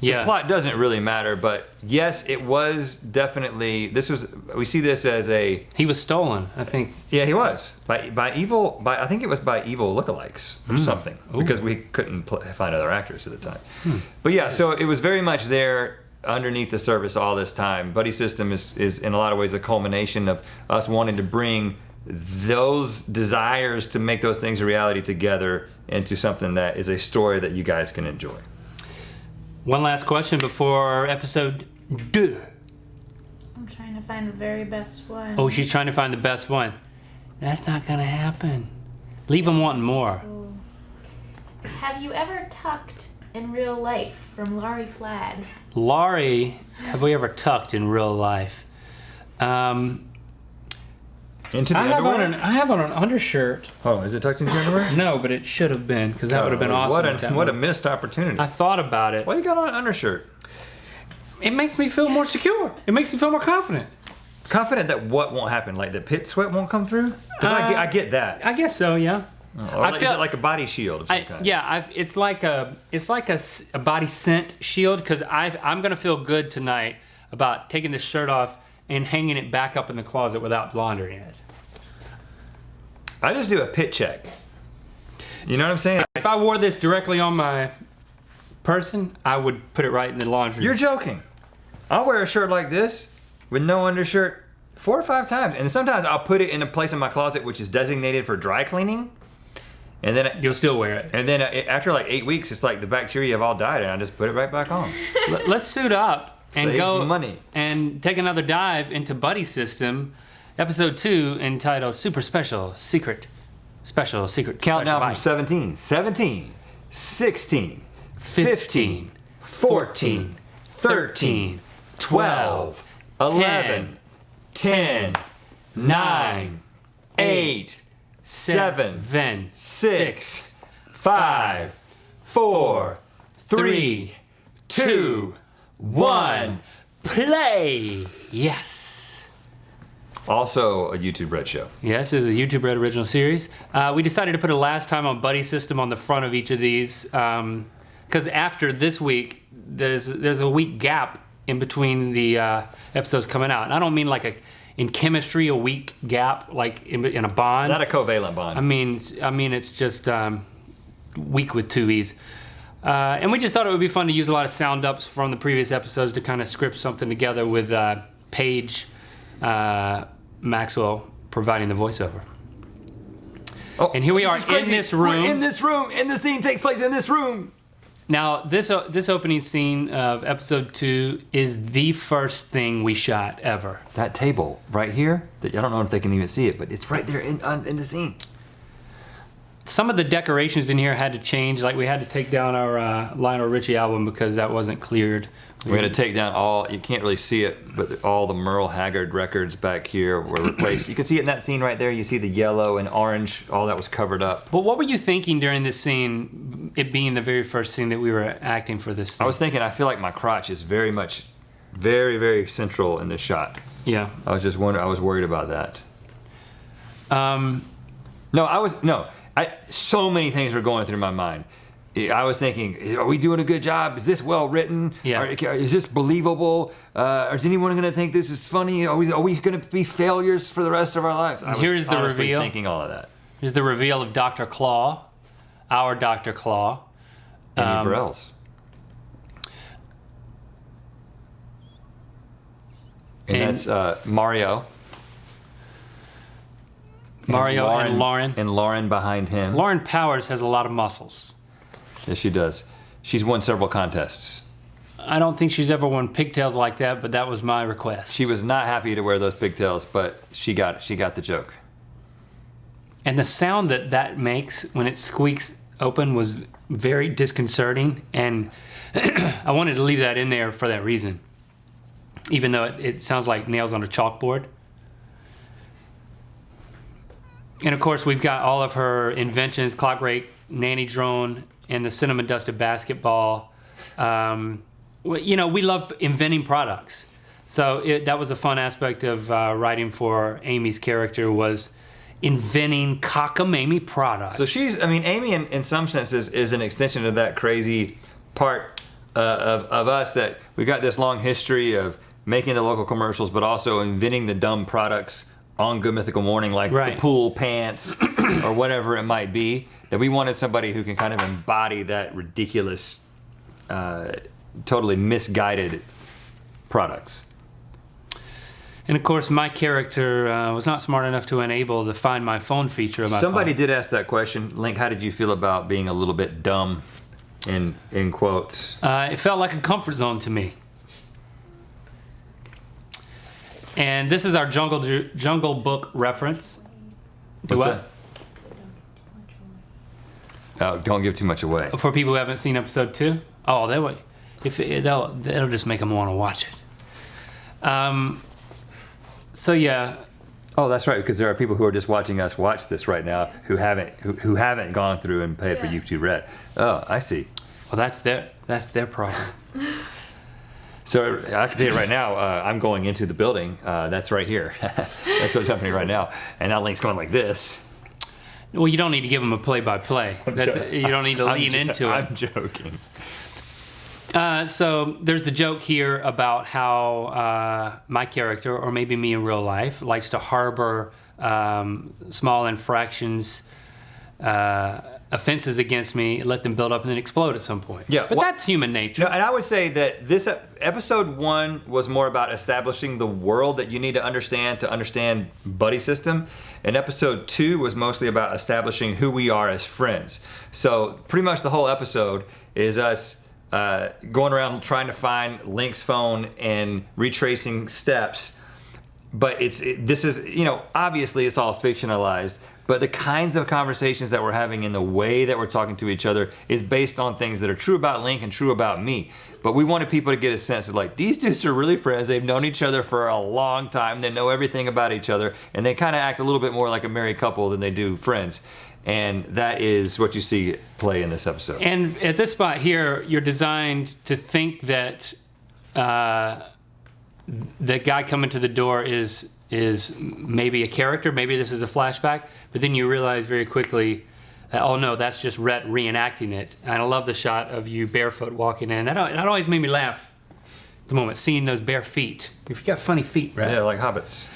Yeah. The plot doesn't really matter, but yes, it was definitely, we see this as He was stolen, I think. yeah, he was by evil. I think it was by evil lookalikes or something, because we couldn't find other actors at the time. But yeah, so it was very much there underneath the surface all this time. Buddy System is in a lot of ways a culmination of us wanting to bring those desires to make those things a reality together into something that is a story that you guys can enjoy. One last question before episode 2. I'm trying to find the very best one. Oh, she's trying to find the best one. That's not gonna happen. Leave them wanting more. Have you ever tucked in real life? From Laurie Flad. Laurie, have we ever tucked in real life? Into the underwear? I have on an undershirt. Oh, is it tucked into your underwear? No, but it should have been, because that would have been awesome. What a missed opportunity. I thought about it. Why you got on an undershirt? It makes me feel more secure. It makes me feel more confident. Confident that what won't happen? Like the pit sweat won't come through? Because I get that. I guess so, yeah. Or is it like a body shield of some kind? Yeah, it's like a body scent shield, because I'm gonna feel good tonight about taking this shirt off and hanging it back up in the closet without laundering it. I just do a pit check. You know what I'm saying? If I wore this directly on my person, I would put it right in the laundry. You're joking. I'll wear a shirt like this with no undershirt 4 or 5 times, and sometimes I'll put it in a place in my closet which is designated for dry cleaning, and then You'll still wear it. and then after like 8 weeks, it's like the bacteria have all died, and I just put it right back on. Let's suit up and Saves go money. and take another dive into Buddy System, episode 2, entitled Super Special Secret Countdown Countdown from Special 17, 16, 15, 14, 13, 12, 11, 10, 9, 8, 7, 6, 5, 4, 3, 2, 1. Play! Yes. Also a YouTube Red show. Yes, this is a YouTube Red original series. We decided to put a last time on Buddy System on the front of each of these, because after this week, there's a week gap in between the episodes coming out. And I don't mean like in chemistry a week gap, like in a bond. Not a covalent bond. I mean it's just week with 2 E's. And we just thought it would be fun to use a lot of sound ups from the previous episodes to kind of script something together with Paige Maxwell providing the voiceover. Oh, and here we are is crazy. in this room. We're in this room, and the scene takes place in this room. Now, this opening scene of episode 2 is the first thing we shot ever. That table right here, I don't know if they can even see it, but it's right there in the scene. some of the decorations in here had to change. Like we had to take down our Lionel Richie album because that wasn't cleared. We're going to take down all, you can't really see it, but all the Merle Haggard records back here were replaced. You can see it in that scene right there. You see the yellow and orange, all that was covered up. But what were you thinking during this scene, it being the very first scene that we were acting for this thing? I was thinking, I feel like my crotch is very much, very, very central in this shot. Yeah. I was just wondering, I was worried about that. So many things were going through my mind. I was thinking, are we doing a good job? Is this well written? Yeah. Is this believable? Is anyone going to think this is funny? Are we going to be failures for the rest of our lives? Here's the reveal. Thinking all of that. Here's the reveal of Dr. Claw, our Dr. Claw. Amy Burrell's. And that's Mario. Mario and Lauren. And Lauren behind him. Lauren Powers has a lot of muscles. Yes, she does. She's won several contests. I don't think she's ever worn pigtails like that, but that was my request. She was not happy to wear those pigtails, but she got it. She got the joke. And the sound that makes when it squeaks open was very disconcerting, and I wanted to leave that in there for that reason, even though it sounds like nails on a chalkboard. And of course, we've got all of her inventions, clock rake, nanny drone, and the cinnamon dusted basketball. We love inventing products. So that was a fun aspect of writing for Amy's character, was inventing cockamamie products. So Amy in some senses is an extension of that crazy part of us, that we got this long history of making the local commercials, but also inventing the dumb products on Good Mythical Morning, like the pool pants or whatever it might be, that we wanted somebody who can kind of embody that ridiculous, totally misguided products. And of course, my character was not smart enough to enable the Find My Phone feature of my Somebody phone. did ask that question. Link, how did you feel about being a little bit dumb, in quotes? It felt like a comfort zone to me. And this is our Jungle Book reference. What's that? Oh, don't give too much away. For people who haven't seen episode 2? Oh, that'll just make them want to watch it. So yeah. Oh, that's right, because there are people who are just watching us watch this right now who haven't gone through and paid for YouTube Red. Oh, I see. Well, that's their problem. So I can tell you right now, I'm going into the building. That's right here. That's what's happening right now. And now Link's going like this. Well, you don't need to give them a play-by-play. You don't need to lean into it. I'm joking. So there's the joke here about how my character, or maybe me in real life, likes to harbor small infractions, offenses against me, let them build up and then explode at some point. Yeah, but that's human nature. No, and I would say that this episode 1 was more about establishing the world that you need to understand buddy system, and episode 2 was mostly about establishing who we are as friends. So pretty much the whole episode is us going around trying to find Link's phone and retracing steps. But this is obviously it's all fictionalized, but the kinds of conversations that we're having and the way that we're talking to each other is based on things that are true about Link and true about me. But we wanted people to get a sense of, like, these dudes are really friends. They've known each other for a long time. They know everything about each other, and they kind of act a little bit more like a married couple than they do friends. And that is what you see play in this episode. And at this spot here, you're designed to think that the guy coming to the door is maybe a character, maybe this is a flashback, but then you realize very quickly that, oh no, that's just Rhett reenacting it. And I love the shot of you barefoot walking in. That always made me laugh at the moment, seeing those bare feet. You've got funny feet, Rhett. Yeah, like hobbits.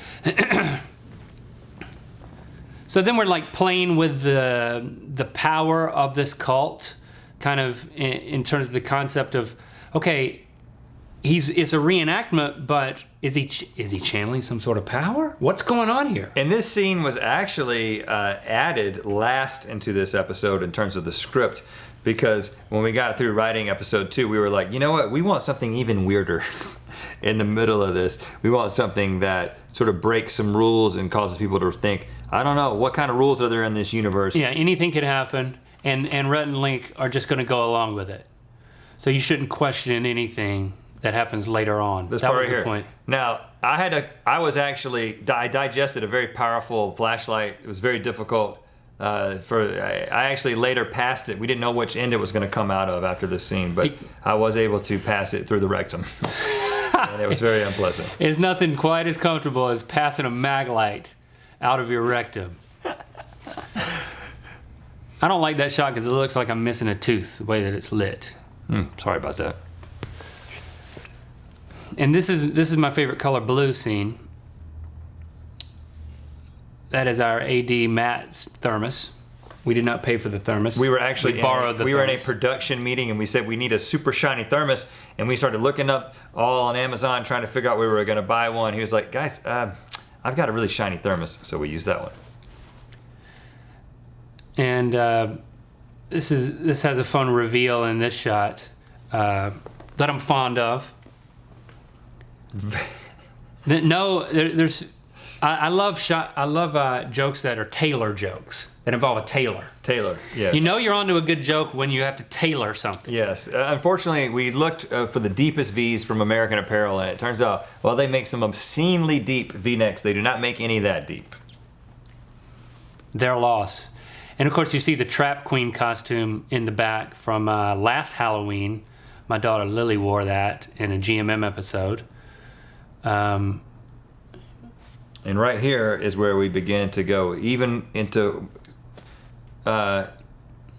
So then we're like playing with the power of this cult, kind of in terms of the concept of, okay, it's a reenactment, but is he channeling some sort of power? What's going on here? And this scene was actually added last into this episode in terms of the script, because when we got through writing episode 2, we were like, you know what? We want something even weirder. in the middle of this. We want something that sort of breaks some rules and causes people to think, I don't know, what kind of rules are there in this universe? Yeah, anything could happen, and Rhett and Link are just going to go along with it. So you shouldn't question anything that happens later on. This that part was right here. the point. Now, I digested a very powerful flashlight. It was very difficult. I actually later passed it. We didn't know which end it was going to come out of after this scene, but I was able to pass it through the rectum. And it was very unpleasant. It's nothing quite as comfortable as passing a mag light out of your rectum. I don't like that shot because it looks like I'm missing a tooth, the way that it's lit. Sorry about that. And this is my favorite color, blue scene. That is our AD Matt's thermos. We did not pay for the thermos. We were actually borrowed the we were in a thermos. production meeting and we said we need a super shiny thermos, and we started looking up all on Amazon trying to figure out where we were going to buy one. He was like, guys, I've got a really shiny thermos, so we used that one. And this has a fun reveal in this shot that I'm fond of. I love jokes that are tailor jokes that involve a tailor. Taylor, yes. You know you're onto a good joke when you have to tailor something. Yes. Unfortunately, we looked for the deepest V's from American Apparel, and it turns out, while they make some obscenely deep V-necks, they do not make any that deep. Their loss. And of course, you see the Trap Queen costume in the back from last Halloween. My daughter Lily wore that in a GMM episode. And right here is where we begin to go even into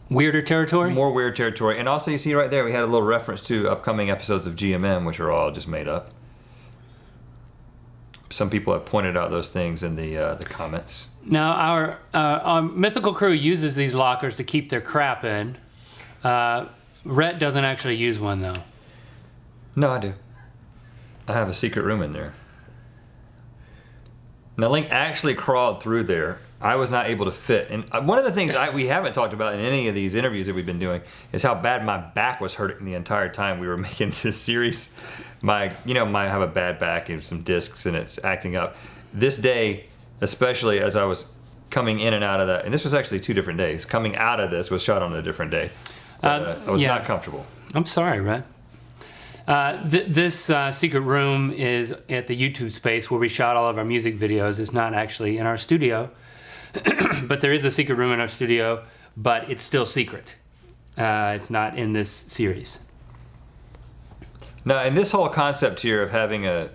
weirder territory? more weird territory. And also, you see right there, we had a little reference to upcoming episodes of GMM, which are all just made up. Some people have pointed out those things in the comments. Now, our mythical crew uses these lockers to keep their crap in. Rhett doesn't actually use one, though. No, I do. I have a secret room in there. Now, Link actually crawled through there. I was not able to fit. And one of the things we haven't talked about in any of these interviews that we've been doing is how bad my back was hurting the entire time we were making this series. I have a bad back and some discs, and it's acting up. This day, especially as I was coming in and out of that, and this was actually 2 different days. Coming out of this was shot on a different day. I was not comfortable. I'm sorry, Rhett. This secret room is at the YouTube space where we shot all of our music videos. It's not actually in our studio, but there is a secret room in our studio, but it's still secret. It's not in this series. Now, in this whole concept here of having a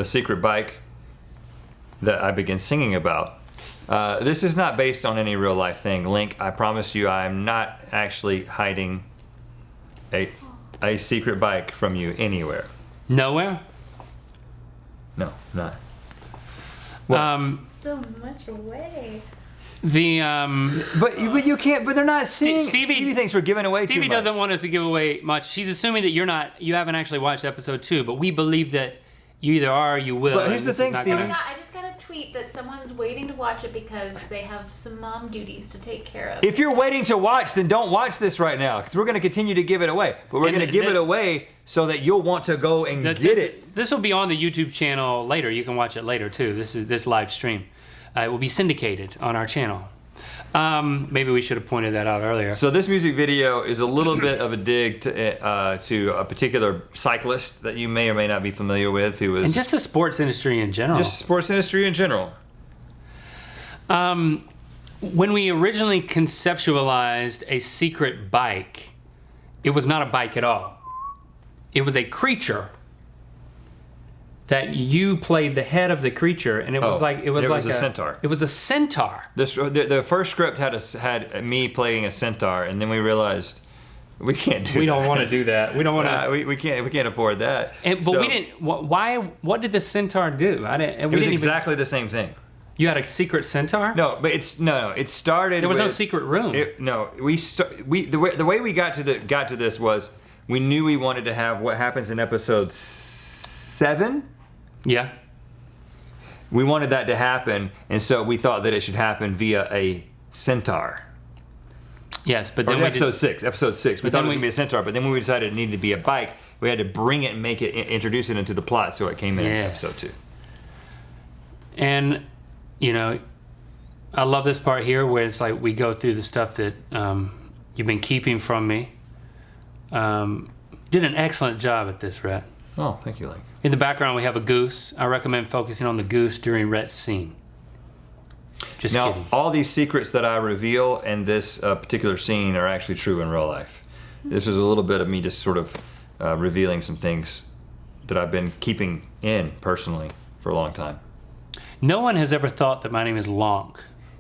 secret bike that I begin singing about, this is not based on any real life thing. Link, I promise you, I am not actually hiding a secret bike from you anywhere. Nowhere? No, not. So much away. But you can't. But they're not seeing. Stevie thinks we're giving away too much. Stevie doesn't want us to give away much. She's assuming that you haven't actually watched episode 2, but we believe that you either are or you will. But here's the thing, Stevie. I just got a tweet that someone's waiting to watch it because they have some mom duties to take care of. If you're waiting to watch, then don't watch this right now, because we're going to continue to give it away. But we're going to give it away so that you'll want to go and get it. This will be on the YouTube channel later. You can watch it later too. This live stream. It will be syndicated on our channel. Maybe we should have pointed that out earlier. So this music video is a little bit of a dig to a particular cyclist that you may or may not be familiar with, who is and just the sports industry in general. Just sports industry in general. When we originally conceptualized a secret bike, it was not a bike at all. It was a creature that you played the head of the creature, and it was like a centaur. It was a centaur. The first script had me playing a centaur, and then we realized we can't do. We don't want to do that. We don't want to. We can't afford that. But we didn't. Why? What did the centaur do? It was exactly the same thing. You had a secret centaur? No, but it started. There was no secret room. The way we got to this was we knew we wanted to have what happens in episode 7. Yeah. We wanted that to happen, and so we thought that it should happen via a centaur. Yes, but Or then we episode did, 6. Episode 6. We But thought then it was we- going to be a centaur, but then when we decided it needed to be a bike, we had to bring it and make it, introduce it into the plot, so it came in Yes. episode 2. and you know, I love this part here where it's like we go through the stuff that you've been keeping from me. Did an excellent job at this, Rhett. Oh, thank you, Link. In the background, we have a goose. I recommend focusing on the goose during Rhett's scene. Just Now, kidding. all these secrets that I reveal in this particular scene are actually true in real life. This is a little bit of me just sort of revealing some things that I've been keeping in personally for a long time. No one has ever thought that my name is Lonk,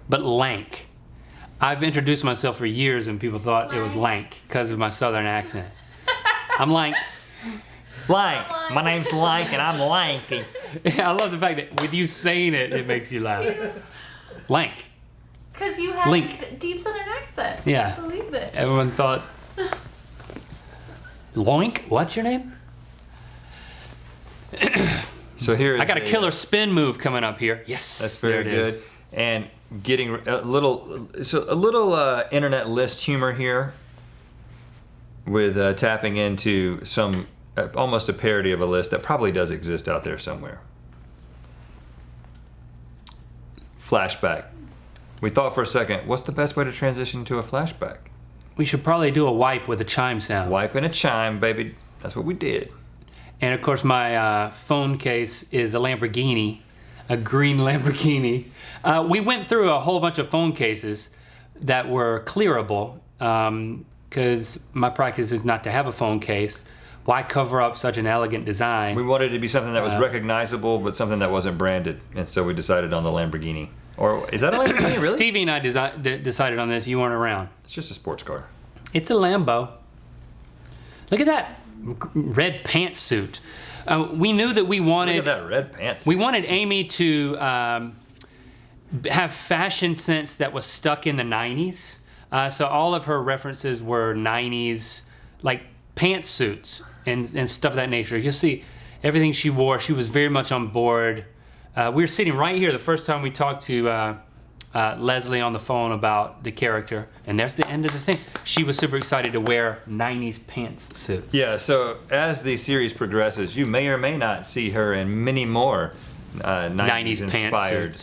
but Lank. I've introduced myself for years and people thought it was Lank because of my southern accent. I'm Lank. Lank. My name's Lank and I'm lanky. I love the fact that with you saying it, it makes you laugh. Lank. Because you have Link. a deep southern accent. Yeah. I believe it. Everyone thought, Loink? What's your name? So here is I got a killer spin move coming up here. Yes. That's very there it is. good. And getting a little internet list humor here with tapping into some almost a parody of a list that probably does exist out there somewhere. Flashback. We thought for a second, what's the best way to transition to a flashback? We should probably do a wipe with a chime sound. Wipe and a chime, baby. That's what we did. And of course, my phone case is a Lamborghini, a green Lamborghini. We went through a whole bunch of phone cases that were clearable because my practice is not to have a phone case. Why cover up such an elegant design? We wanted it to be something that was recognizable, but something that wasn't branded, and so we decided on the Lamborghini. Or is that a Lamborghini, really? Stevie and I decided on this. You weren't around. It's just a sports car. It's a Lambo. Look at that red pantsuit. We knew that we wanted. Look at that red pants. We wanted Amy to have fashion sense that was stuck in the 90s. So all of her references were 90s, like pantsuits and stuff of that nature. You'll see everything she wore. She was very much on board. We were sitting right here the first time we talked to Leslie on the phone about the character, and there's the end of the thing. She was super excited to wear 90s pantsuits. Yeah, so as the series progresses, you may or may not see her in many more 90s inspired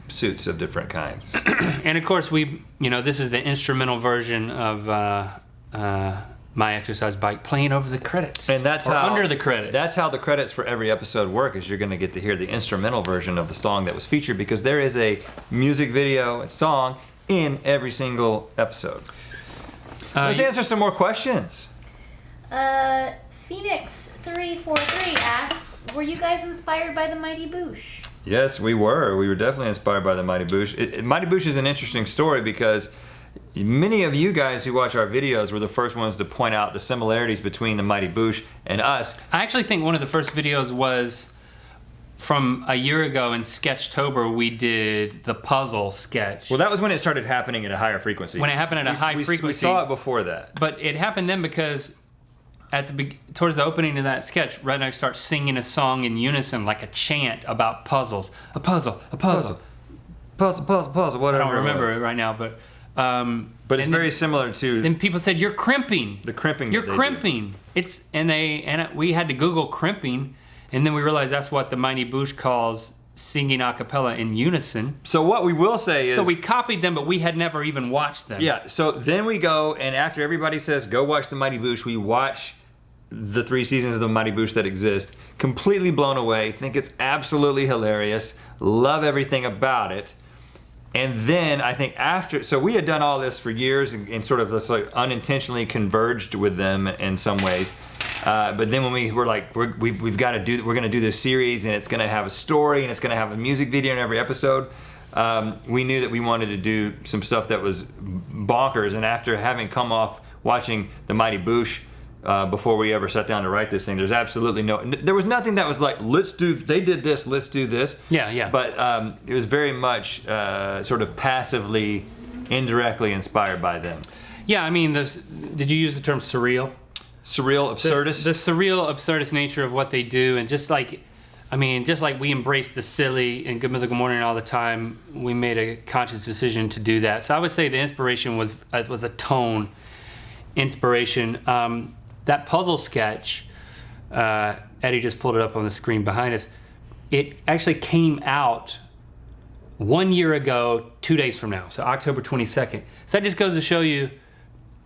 suits of different kinds. And of course, this is the instrumental version of My Exercise Bike playing over the credits. And that's or how under the credits. That's how the credits for every episode work. Is you're going to get to hear the instrumental version of the song that was featured because there is a music video, a song in every single episode. Let's answer some more questions. Phoenix343 asks, were you guys inspired by the Mighty Boosh? Yes, we were. We were definitely inspired by the Mighty Boosh. Mighty Boosh is an interesting story because many of you guys who watch our videos were the first ones to point out the similarities between the Mighty Boosh and us. I actually think one of the first videos was from a year ago in Sketchtober. We did the puzzle sketch. Well, that was when it started happening at a higher frequency. When it happened at a high frequency. We saw it before that. But it happened then because towards the opening of that sketch, Rhett and I start singing a song in unison, like a chant about puzzles. A puzzle, a puzzle. Puzzle, whatever. I don't remember it it right now, but it's very similar to then people said you're crimping. the crimping. You're that they crimping. We had to Google crimping, and then we realized that's what the Mighty Boosh calls singing a cappella in unison. So what we will say is... So we copied them, but we had never even watched them. Yeah, so then we go, and after everybody says, go watch the Mighty Boosh, we watch the 3 seasons of the Mighty Boosh that exist, completely blown away, think it's absolutely hilarious, love everything about it. And then I think so we had done all this for years and sort of just like unintentionally converged with them in some ways. But then when we were like, we're going to do this series and it's going to have a story and it's going to have a music video in every episode, we knew that we wanted to do some stuff that was bonkers. And after having come off watching the Mighty Boosh before we ever sat down to write this thing, there was nothing that was like, they did this, let's do this. Yeah. But it was very much sort of passively, indirectly inspired by them. Yeah, I mean, did you use the term surreal? Surreal, absurdist. The surreal, absurdist nature of what they do, and just like I mean, just like we embrace the silly and Good Morning all the time, we made a conscious decision to do that. So I would say the inspiration was a tone inspiration. That puzzle sketch, Eddie just pulled it up on the screen behind us. It actually came out 1 year ago, 2 days from now, so October 22nd. So that just goes to show you,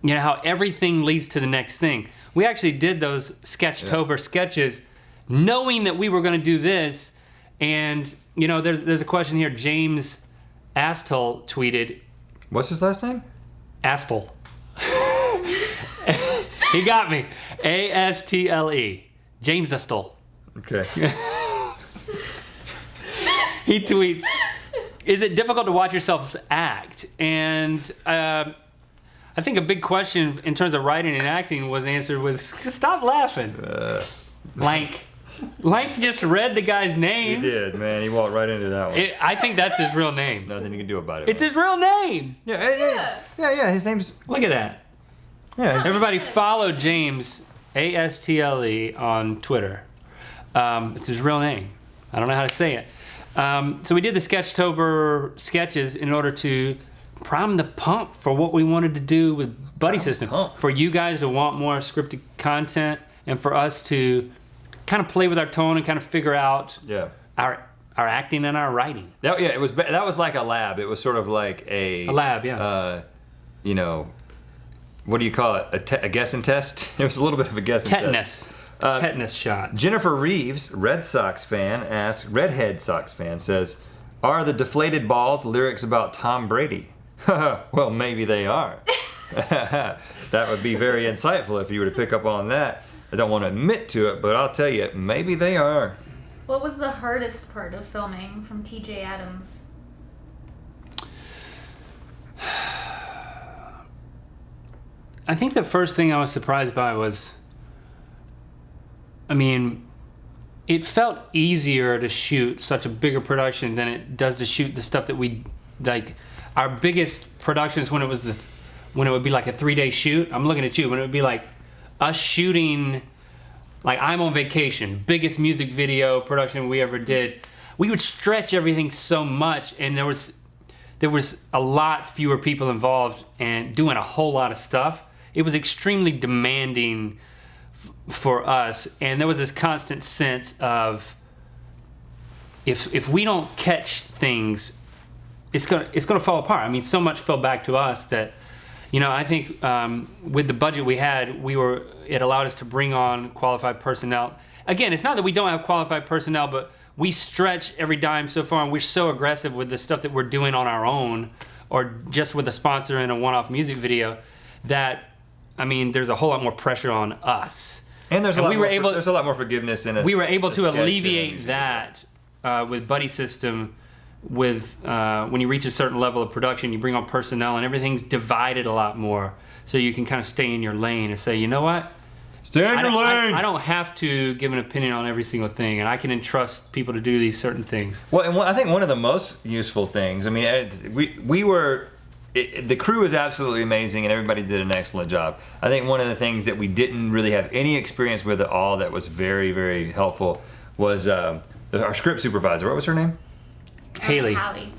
how everything leads to the next thing. We actually did those Sketchtober sketches knowing that we were going to do this. And, there's a question here. James Astle tweeted. What's his last name? Astle. He got me. Astle. James Astle. Okay. He tweets, is it difficult to watch yourselves act? And I think a big question in terms of writing and acting was answered with, stop laughing. Lank. Lank just read the guy's name. He did, man. He walked right into that one. I think that's his real name. Nothing you can do about it. It's his real name. Yeah. His name's... Look at that. Yeah. Everybody follow James, Astle, on Twitter. It's his real name. I don't know how to say it. So we did the Sketchtober sketches in order to prime the pump for what we wanted to do with Buddy System. For you guys to want more scripted content and for us to kind of play with our tone and kind of figure out our acting and our writing. That was like a lab. It was sort of like a lab, yeah. What do you call it? A guessing test? It was a little bit of a guessing test. Tetanus shot. Jennifer Reeves, Redhead Sox fan, says, are the deflated balls lyrics about Tom Brady? Well, maybe they are. That would be very insightful if you were to pick up on that. I don't want to admit to it, but I'll tell you, maybe they are. What was the hardest part of filming from TJ Adams? I think the first thing I was surprised by was, it felt easier to shoot such a bigger production than it does to shoot the stuff that we, like, our biggest productions when it would be like a 3-day shoot. I'm looking at you, when it would be like us shooting, like I'm on Vacation, biggest music video production we ever did. We would stretch everything so much, and there was a lot fewer people involved and doing a whole lot of stuff. It was extremely demanding for us, and there was this constant sense of if we don't catch things, it's gonna fall apart. So much fell back to us that, I think with the budget we had, it allowed us to bring on qualified personnel. Again, it's not that we don't have qualified personnel, but we stretch every dime so far, and we're so aggressive with the stuff that we're doing on our own, or just with a sponsor in a one-off music video, that there's a whole lot more pressure on us. And there's a lot more forgiveness in us. We were able to alleviate that with Buddy System. With when you reach a certain level of production, you bring on personnel, and everything's divided a lot more, so you can kind of stay in your lane and say, you know what? Stay in your lane. I don't have to give an opinion on every single thing, and I can entrust people to do these certain things. Well, and I think one of the most useful things. The crew is absolutely amazing, and everybody did an excellent job. I think one of the things that we didn't really have any experience with at all that was very, very helpful was our script supervisor. What was her name? Hallie. Hallie.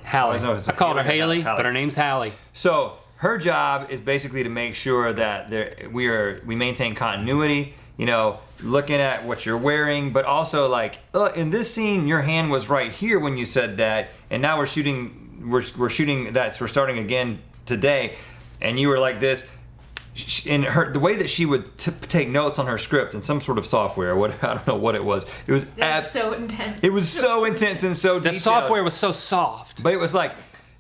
I called her Haley, but her name's Hallie. So her job is basically to make sure that we maintain continuity. Looking at what you're wearing, but also like in this scene, your hand was right here when you said that, and now we're shooting that. We're starting again today, and you were like this. In the way that she would take notes on her script in some sort of software, I don't know what it was. It was so intense. It was so intense and so detailed. The software was so soft. But it was like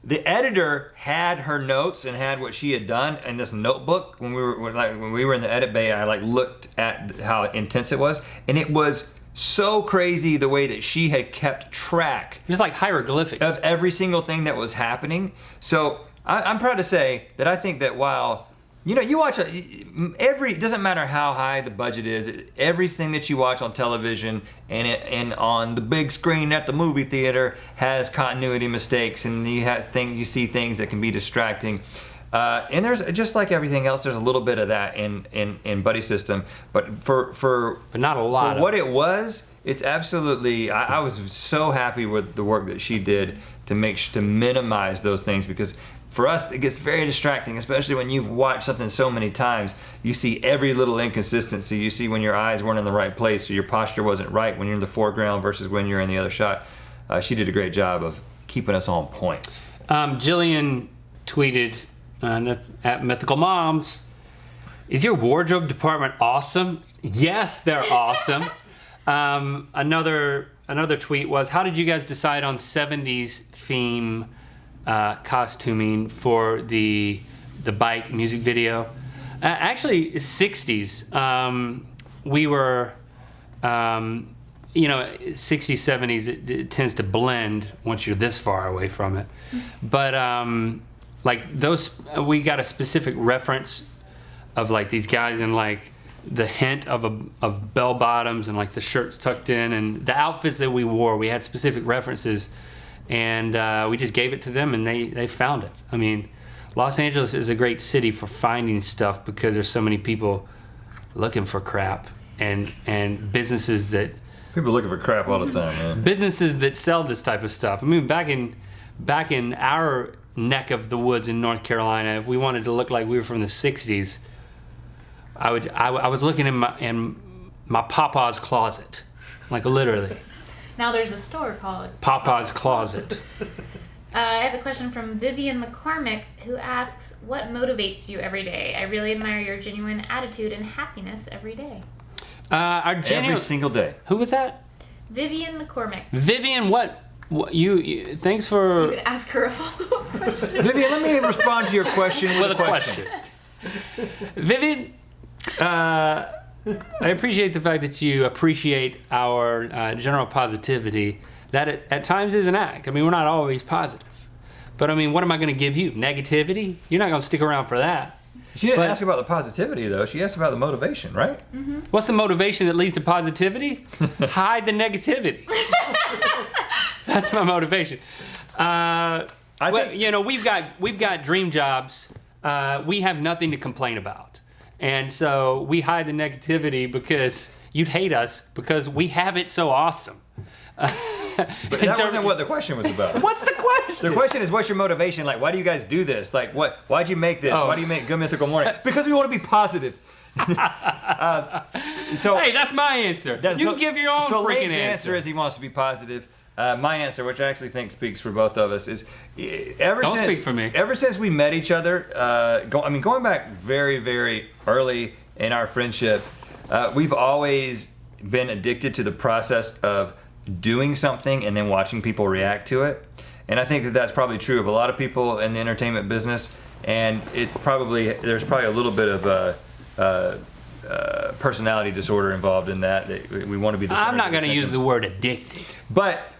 the editor had her notes and had what she had done in this notebook. When we were in the edit bay, I looked at how intense it was, and it was so crazy the way that she had kept track. It was like hieroglyphics of every single thing that was happening. So I'm proud to say that I think that while you watch it doesn't matter how high the budget is, everything that you watch on television and on the big screen at the movie theater has continuity mistakes, and you see things that can be distracting. And there's, just like everything else, there's a little bit of that in Buddy System, but not a lot. For what it it's absolutely. I was so happy with the work that she did to minimize those things, because for us it gets very distracting, especially when you've watched something so many times. You see every little inconsistency. You see when your eyes weren't in the right place, or your posture wasn't right when you're in the foreground versus when you're in the other shot. She did a great job of keeping us on point. Jillian tweeted, that's at Mythical Moms. Is your wardrobe department awesome? Yes, they're awesome. Another tweet was, how did you guys decide on 70s theme costuming for the bike music video? Actually, 60s. We were, 60s, 70s, it tends to blend once you're this far away from it. But like those, we got a specific reference of like these guys in like the hint of bell bottoms and like the shirts tucked in, and the outfits that we wore, we had specific references, and we just gave it to them, and they found it. I mean, Los Angeles is a great city for finding stuff because there's so many people looking for crap, and businesses that People looking for crap all the time, man. businesses that sell this type of stuff. I mean, back in our neck of the woods in North Carolina, if we wanted to look like we were from the 60s, I was looking in my Papa's closet, like literally. Now there's a store called Papa's Closet. I have a question from Vivian McCormick, who asks, what motivates you every day? I really admire your genuine attitude and happiness every day. Every single day. Who was that? Vivian McCormick. Vivian, what you thanks for... You could ask her a follow-up question. Vivian, let me respond to your question with a question. Vivian, I appreciate the fact that you appreciate our general positivity. That at times is an act. I mean, we're not always positive. But I mean, what am I going to give you? Negativity? You're not going to stick around for that. She didn't ask about the positivity, though. She asked about the motivation, right? Mm-hmm. What's the motivation that leads to positivity? Hide the negativity. That's my motivation. We've got dream jobs. We have nothing to complain about. And so we hide the negativity because you'd hate us because we have it so awesome. But that wasn't what the question was about. What's the question? The question is, what's your motivation? Like, why do you guys do this? Like, why'd you make this? Why do you make Good Mythical Morning? Because we want to be positive. Hey, that's my answer. You can give your own freaking Lake's answer. answer is he wants to be positive. My answer, which I actually think speaks for both of us, is Don't speak for me. Ever since we met each other, going back very, very early in our friendship, we've always been addicted to the process of doing something and then watching people react to it. And I think that that's probably true of a lot of people in the entertainment business. And there's probably a little bit of personality disorder involved in that. We want to be the center I'm not of attention. going to use the word addicted. But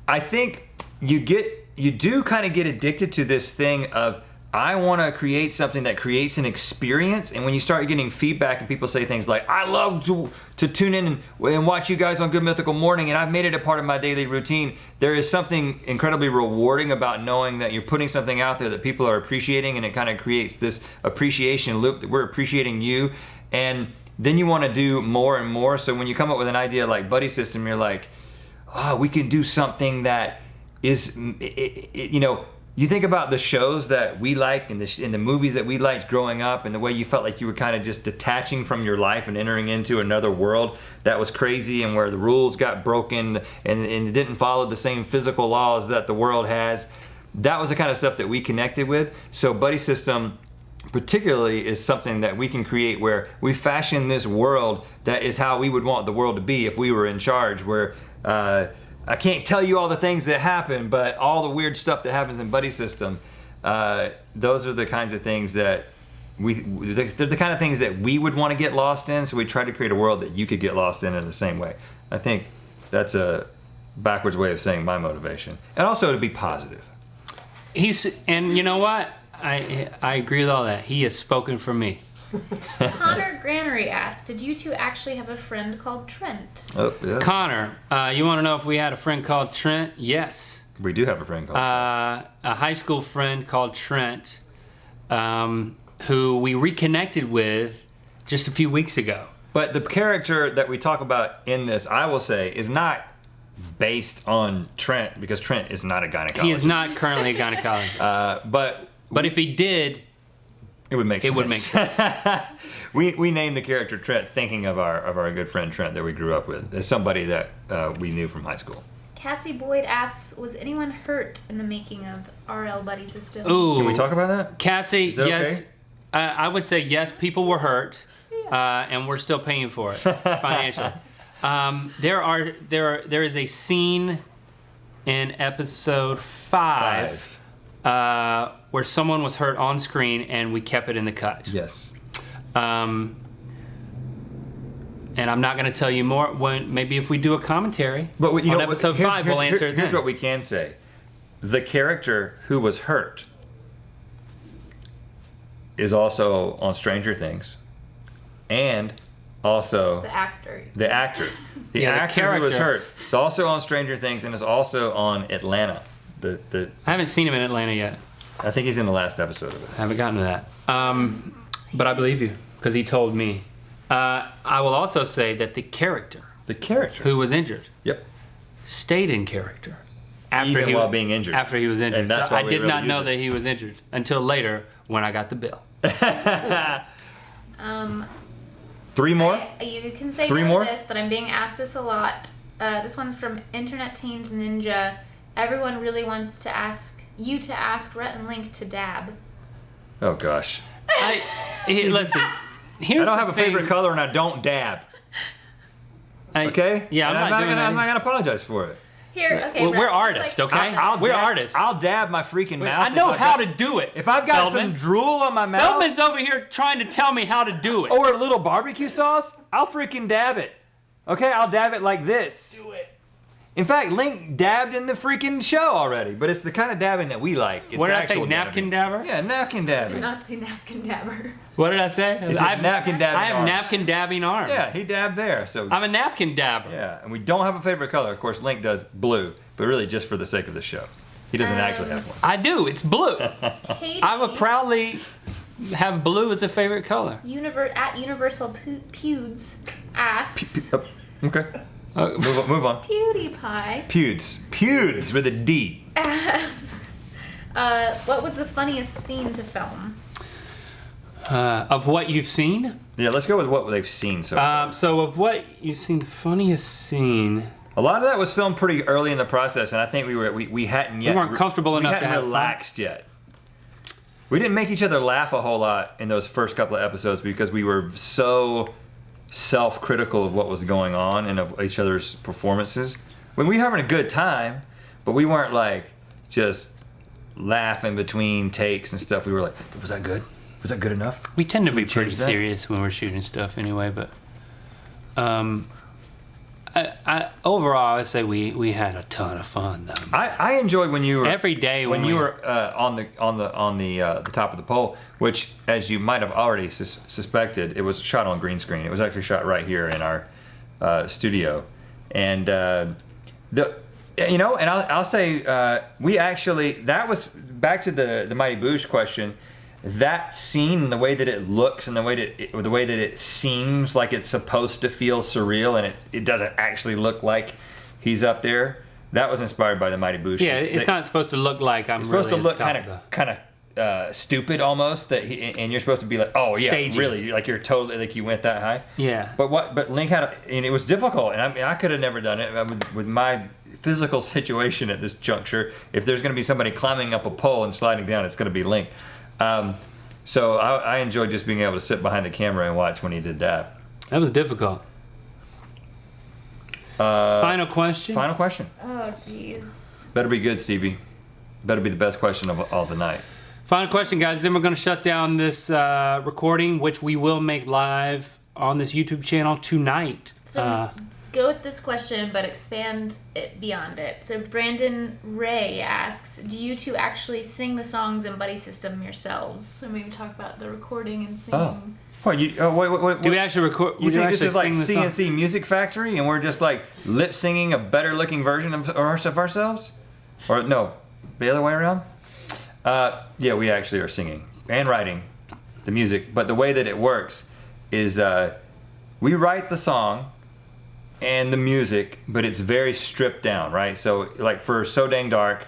I think you do kind of get addicted to this thing of, I want to create something that creates an experience. And when you start getting feedback and people say things like, I love to tune in and watch you guys on Good Mythical Morning, and I've made it a part of my daily routine, there is something incredibly rewarding about knowing that you're putting something out there that people are appreciating, and it kind of creates this appreciation loop that we're appreciating you. And then you want to do more and more. So when you come up with an idea like Buddy System, you're like, oh, we can do something that is, you think about the shows that we like and the movies that we liked growing up, and the way you felt like you were kind of just detaching from your life and entering into another world that was crazy, and where the rules got broken and it didn't follow the same physical laws that the world has. That was the kind of stuff that we connected with. So Buddy System particularly is something that we can create, where we fashion this world that is how we would want the world to be if we were in charge, where I can't tell you all the things that happen, but all the weird stuff that happens in Buddy System, those are the kinds of things that they're the kind of things that we would want to get lost in, so we try to create a world that you could get lost in the same way. I think that's a backwards way of saying my motivation. And also to be positive. And you know what? I agree with all that. He has spoken for me. Connor Granary asked, did you two actually have a friend called Trent? Oh, yeah. Connor, you want to know if we had a friend called Trent? Yes. We do have a friend called a high school friend called Trent, who we reconnected with just a few weeks ago. But the character that we talk about in this, I will say, is not based on Trent, because Trent is not a gynecologist. He is not currently a gynecologist. But if he did, it would make sense. It would make sense. we named the character Trent thinking of our good friend Trent that we grew up with, as somebody that we knew from high school. Cassie Boyd asks, was anyone hurt in the making of RL Buddy System? ooh, Can we talk about that? Cassie, Is that yes. okay? I would say yes, people were hurt, and we're still paying for it financially. There is a scene in episode 5 where someone was hurt on screen, and we kept it in the cut. Yes. And I'm not going to tell you more. When maybe if we do a commentary But you on know, episode 5, we'll answer it then. Here's what we can say: the character who was hurt is also on Stranger Things, and also The actor. the actor. The Yeah, the actor who was character. hurt is also on Stranger Things and is also on Atlanta. The I haven't seen him in Atlanta yet. I think he's in the last episode of it. I haven't gotten to that. But I believe you because he told me. I will also say that the character The character. who was injured Yep. stayed in character Even while being injured. After he was injured. And that's So why I we did really not use know it. that he was injured until later when I got the bill. 3 more? You can say 3 no more? to this, but I'm being asked this a lot. This one's from Internet Teens Ninja. Everyone really wants to ask Rhett and Link to dab. Oh gosh. Listen, here's I don't the have a thing. favorite color and I don't dab. Okay? Yeah, And I'm not doing I'm not that. gonna apologize for it. Here, okay. We're Rhett, would you artists, like to okay? say- We're artists. I'll dab my freaking mouth. I know if how got- to do it. If I've got Feldman. some drool on my mouth Feldman's over here trying to tell me how to do it. or a little barbecue sauce, I'll freaking dab it. Okay, I'll dab it like this. Do it. In fact, Link dabbed in the freaking show already, but it's the kind of dabbing that we like. It's What did I say? actual Napkin dabbing. dabber? Yeah, napkin I did dabbing. not say napkin dabber. What did I say? He said napkin dabbing I have arms. napkin dabbing arms. Yeah, he dabbed there. So I'm a napkin dabber. yeah, and we don't have a favorite color. Of course, Link does blue, but really just for the sake of the show. He doesn't actually have one. I do. It's blue. Katie, I would proudly have blue as a favorite color. at Universal Pewds asks Oh, okay, Uh, move on. PewDiePie Pewds with a D. asks, what was the funniest scene to film? of what you've seen? Yeah, let's go with what they've seen so far. So of what you've seen, the funniest scene. A lot of that was filmed pretty early in the process, and I think we hadn't yet. weren't comfortable enough to hadn't have fun. relaxed yet. We didn't make each other laugh a whole lot in those first couple of episodes because we were so self-critical of what was going on and of each other's performances. When we were having a good time, but we weren't like just laughing between takes and stuff. We were like, was that good? Was that good enough? We tend to be change pretty that? serious when we're shooting stuff anyway, but overall, I'd say we had a ton of fun though. I enjoyed when you were Every day when when you we- were on the top of the pole, which, as you might have already suspected, it was shot on green screen. It was actually shot right here in our studio, and I'll say we actually, that was back to the Mighty Boosh question. That scene, the way that it looks and the way that it seems like it's supposed to feel surreal, and it doesn't actually look like he's up there. That was inspired by the Mighty Boosh. Yeah, it's not supposed to look like I'm It's really supposed to look at the top kind of stupid almost, and you're supposed to be like, oh yeah, Stagey. really, like you're totally like you went that high. Yeah. But Link had, and it was difficult, and I could have never done it with my physical situation at this juncture. If there's going to be somebody climbing up a pole and sliding down, it's going to be Link. So I enjoyed just being able to sit behind the camera and watch when he did that. That was difficult. Final question. Final question. Oh, jeez. Better be good, Stevie. Better be the best question of all the night. Final question, guys. Then we're going to shut down this recording, which we will make live on this YouTube channel tonight. So go with this question, but expand it beyond it. So Brandon Ray asks, do you two actually sing the songs in Buddy System yourselves? So maybe talk about the recording and singing. What wait, do we actually record? You do think we this actually is like sing the song? CNC Music Factory and we're just like lip singing a better looking version of ourselves? Or no, the other way around? Yeah, we actually are singing and writing the music, but the way that it works is we write the song and the music, but it's very stripped down, right? So like for So Dang Dark,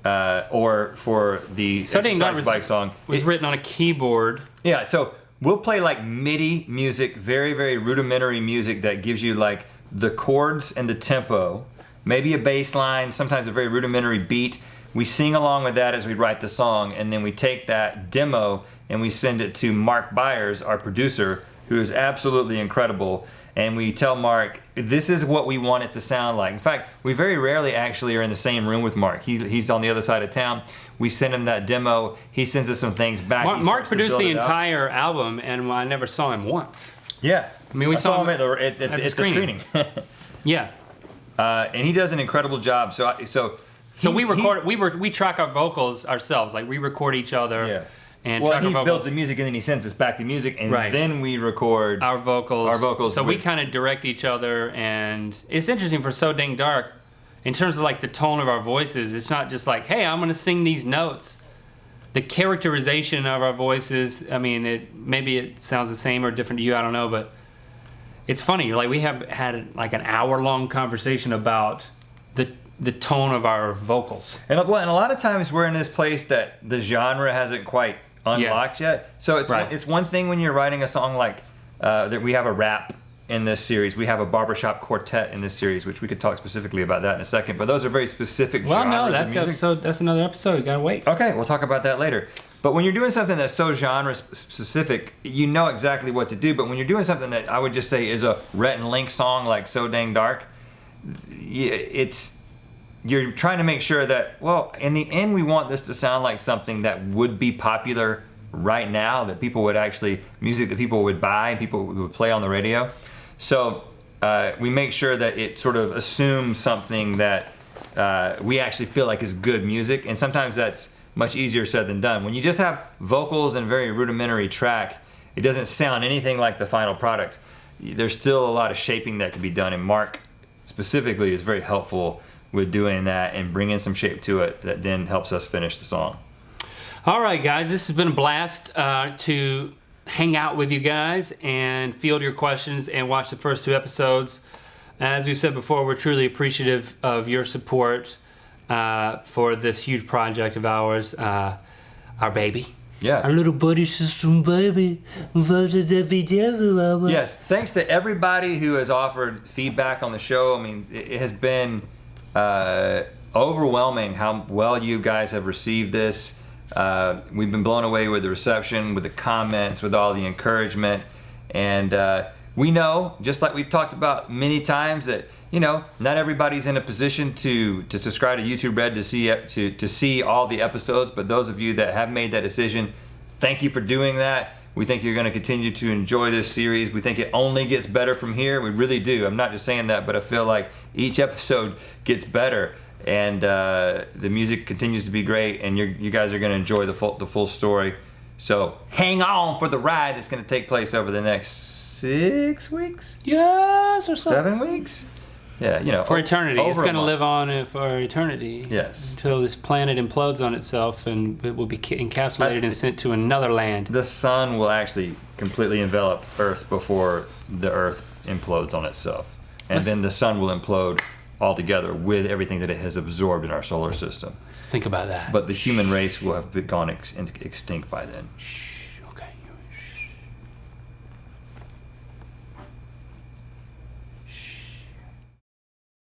or for the So Dang Dark Exercise Bike song, was written on a keyboard. yeah, so we'll play like MIDI music, very, very rudimentary music that gives you like the chords and the tempo, maybe a bass line, sometimes a very rudimentary beat. We sing along with that as we write the song, and then we take that demo and we send it to Mark Byers, our producer, who is absolutely incredible. And we tell Mark, this is what we want it to sound like. In fact, we very rarely actually are in the same room with Mark. He's on the other side of town. We send him that demo. He sends us some things back. Mark produced the entire album, and I never saw him once. Yeah. I mean, we saw him at the screening. Yeah. And he does an incredible job. So we track our vocals ourselves. Like we record each other. Yeah. And well, track he our vocals. builds the music and then he sends us back the music, and Right. then we record our vocals. So we with- kind of direct each other, and it's interesting for So Dang Dark, in terms of like the tone of our voices. It's not just like, hey, I'm gonna sing these notes. The characterization of our voices. I mean, maybe it sounds the same or different to you. I don't know, but it's funny. Like we have had like an hour-long conversation about the tone of our vocals. And a lot of times we're in this place that the genre hasn't quite unlocked yet. So it's one thing when you're writing a song like that. We have a rap in this series. We have a barbershop quartet in this series, which we could talk specifically about that in a second. But those are very specific genres of music. That's another episode. You gotta wait. Okay, we'll talk about that later. But when you're doing something that's so genre specific, you know exactly what to do. But when you're doing something that I would just say is a Rhett Link song like So Dang Dark, you're trying to make sure that, well, in the end, we want this to sound like something that would be popular right now, that people would actually, music that people would buy, people would play on the radio. So we make sure that it sort of assumes something that we actually feel like is good music. And sometimes that's much easier said than done. When you just have vocals and a very rudimentary track, it doesn't sound anything like the final product. There's still a lot of shaping that can be done. And Mark specifically is very helpful with doing that and bringing some shape to it that then helps us finish the song. All right, guys, this has been a blast to hang out with you guys and field your questions and watch the first 2 episodes. As we said before, we're truly appreciative of your support for this huge project of ours, our baby. Yeah. Our little buddy system baby. Yes, thanks to everybody who has offered feedback on the show. I mean, it has been overwhelming how well you guys have received this. We've been blown away with the reception, with the comments, with all the encouragement. And we know, just like we've talked about many times, that not everybody's in a position to subscribe to YouTube Red to see all the episodes. But those of you that have made that decision, thank you for doing that. We think you're going to continue to enjoy this series. We think it only gets better from here. We really do. I'm not just saying that, but I feel like each episode gets better, and the music continues to be great, and you guys are going to enjoy the full story. So hang on for the ride that's going to take place over the next 6 weeks? Yes, or so. 7 weeks? Yeah, for eternity. It's going to month. live on for eternity. Yes. Until this planet implodes on itself and it will be encapsulated and sent to another land. The sun will actually completely envelop Earth before the Earth implodes on itself. And then the sun will implode altogether with everything that it has absorbed in our solar system. Let's think about that. But the human race will have gone extinct by then. Shh.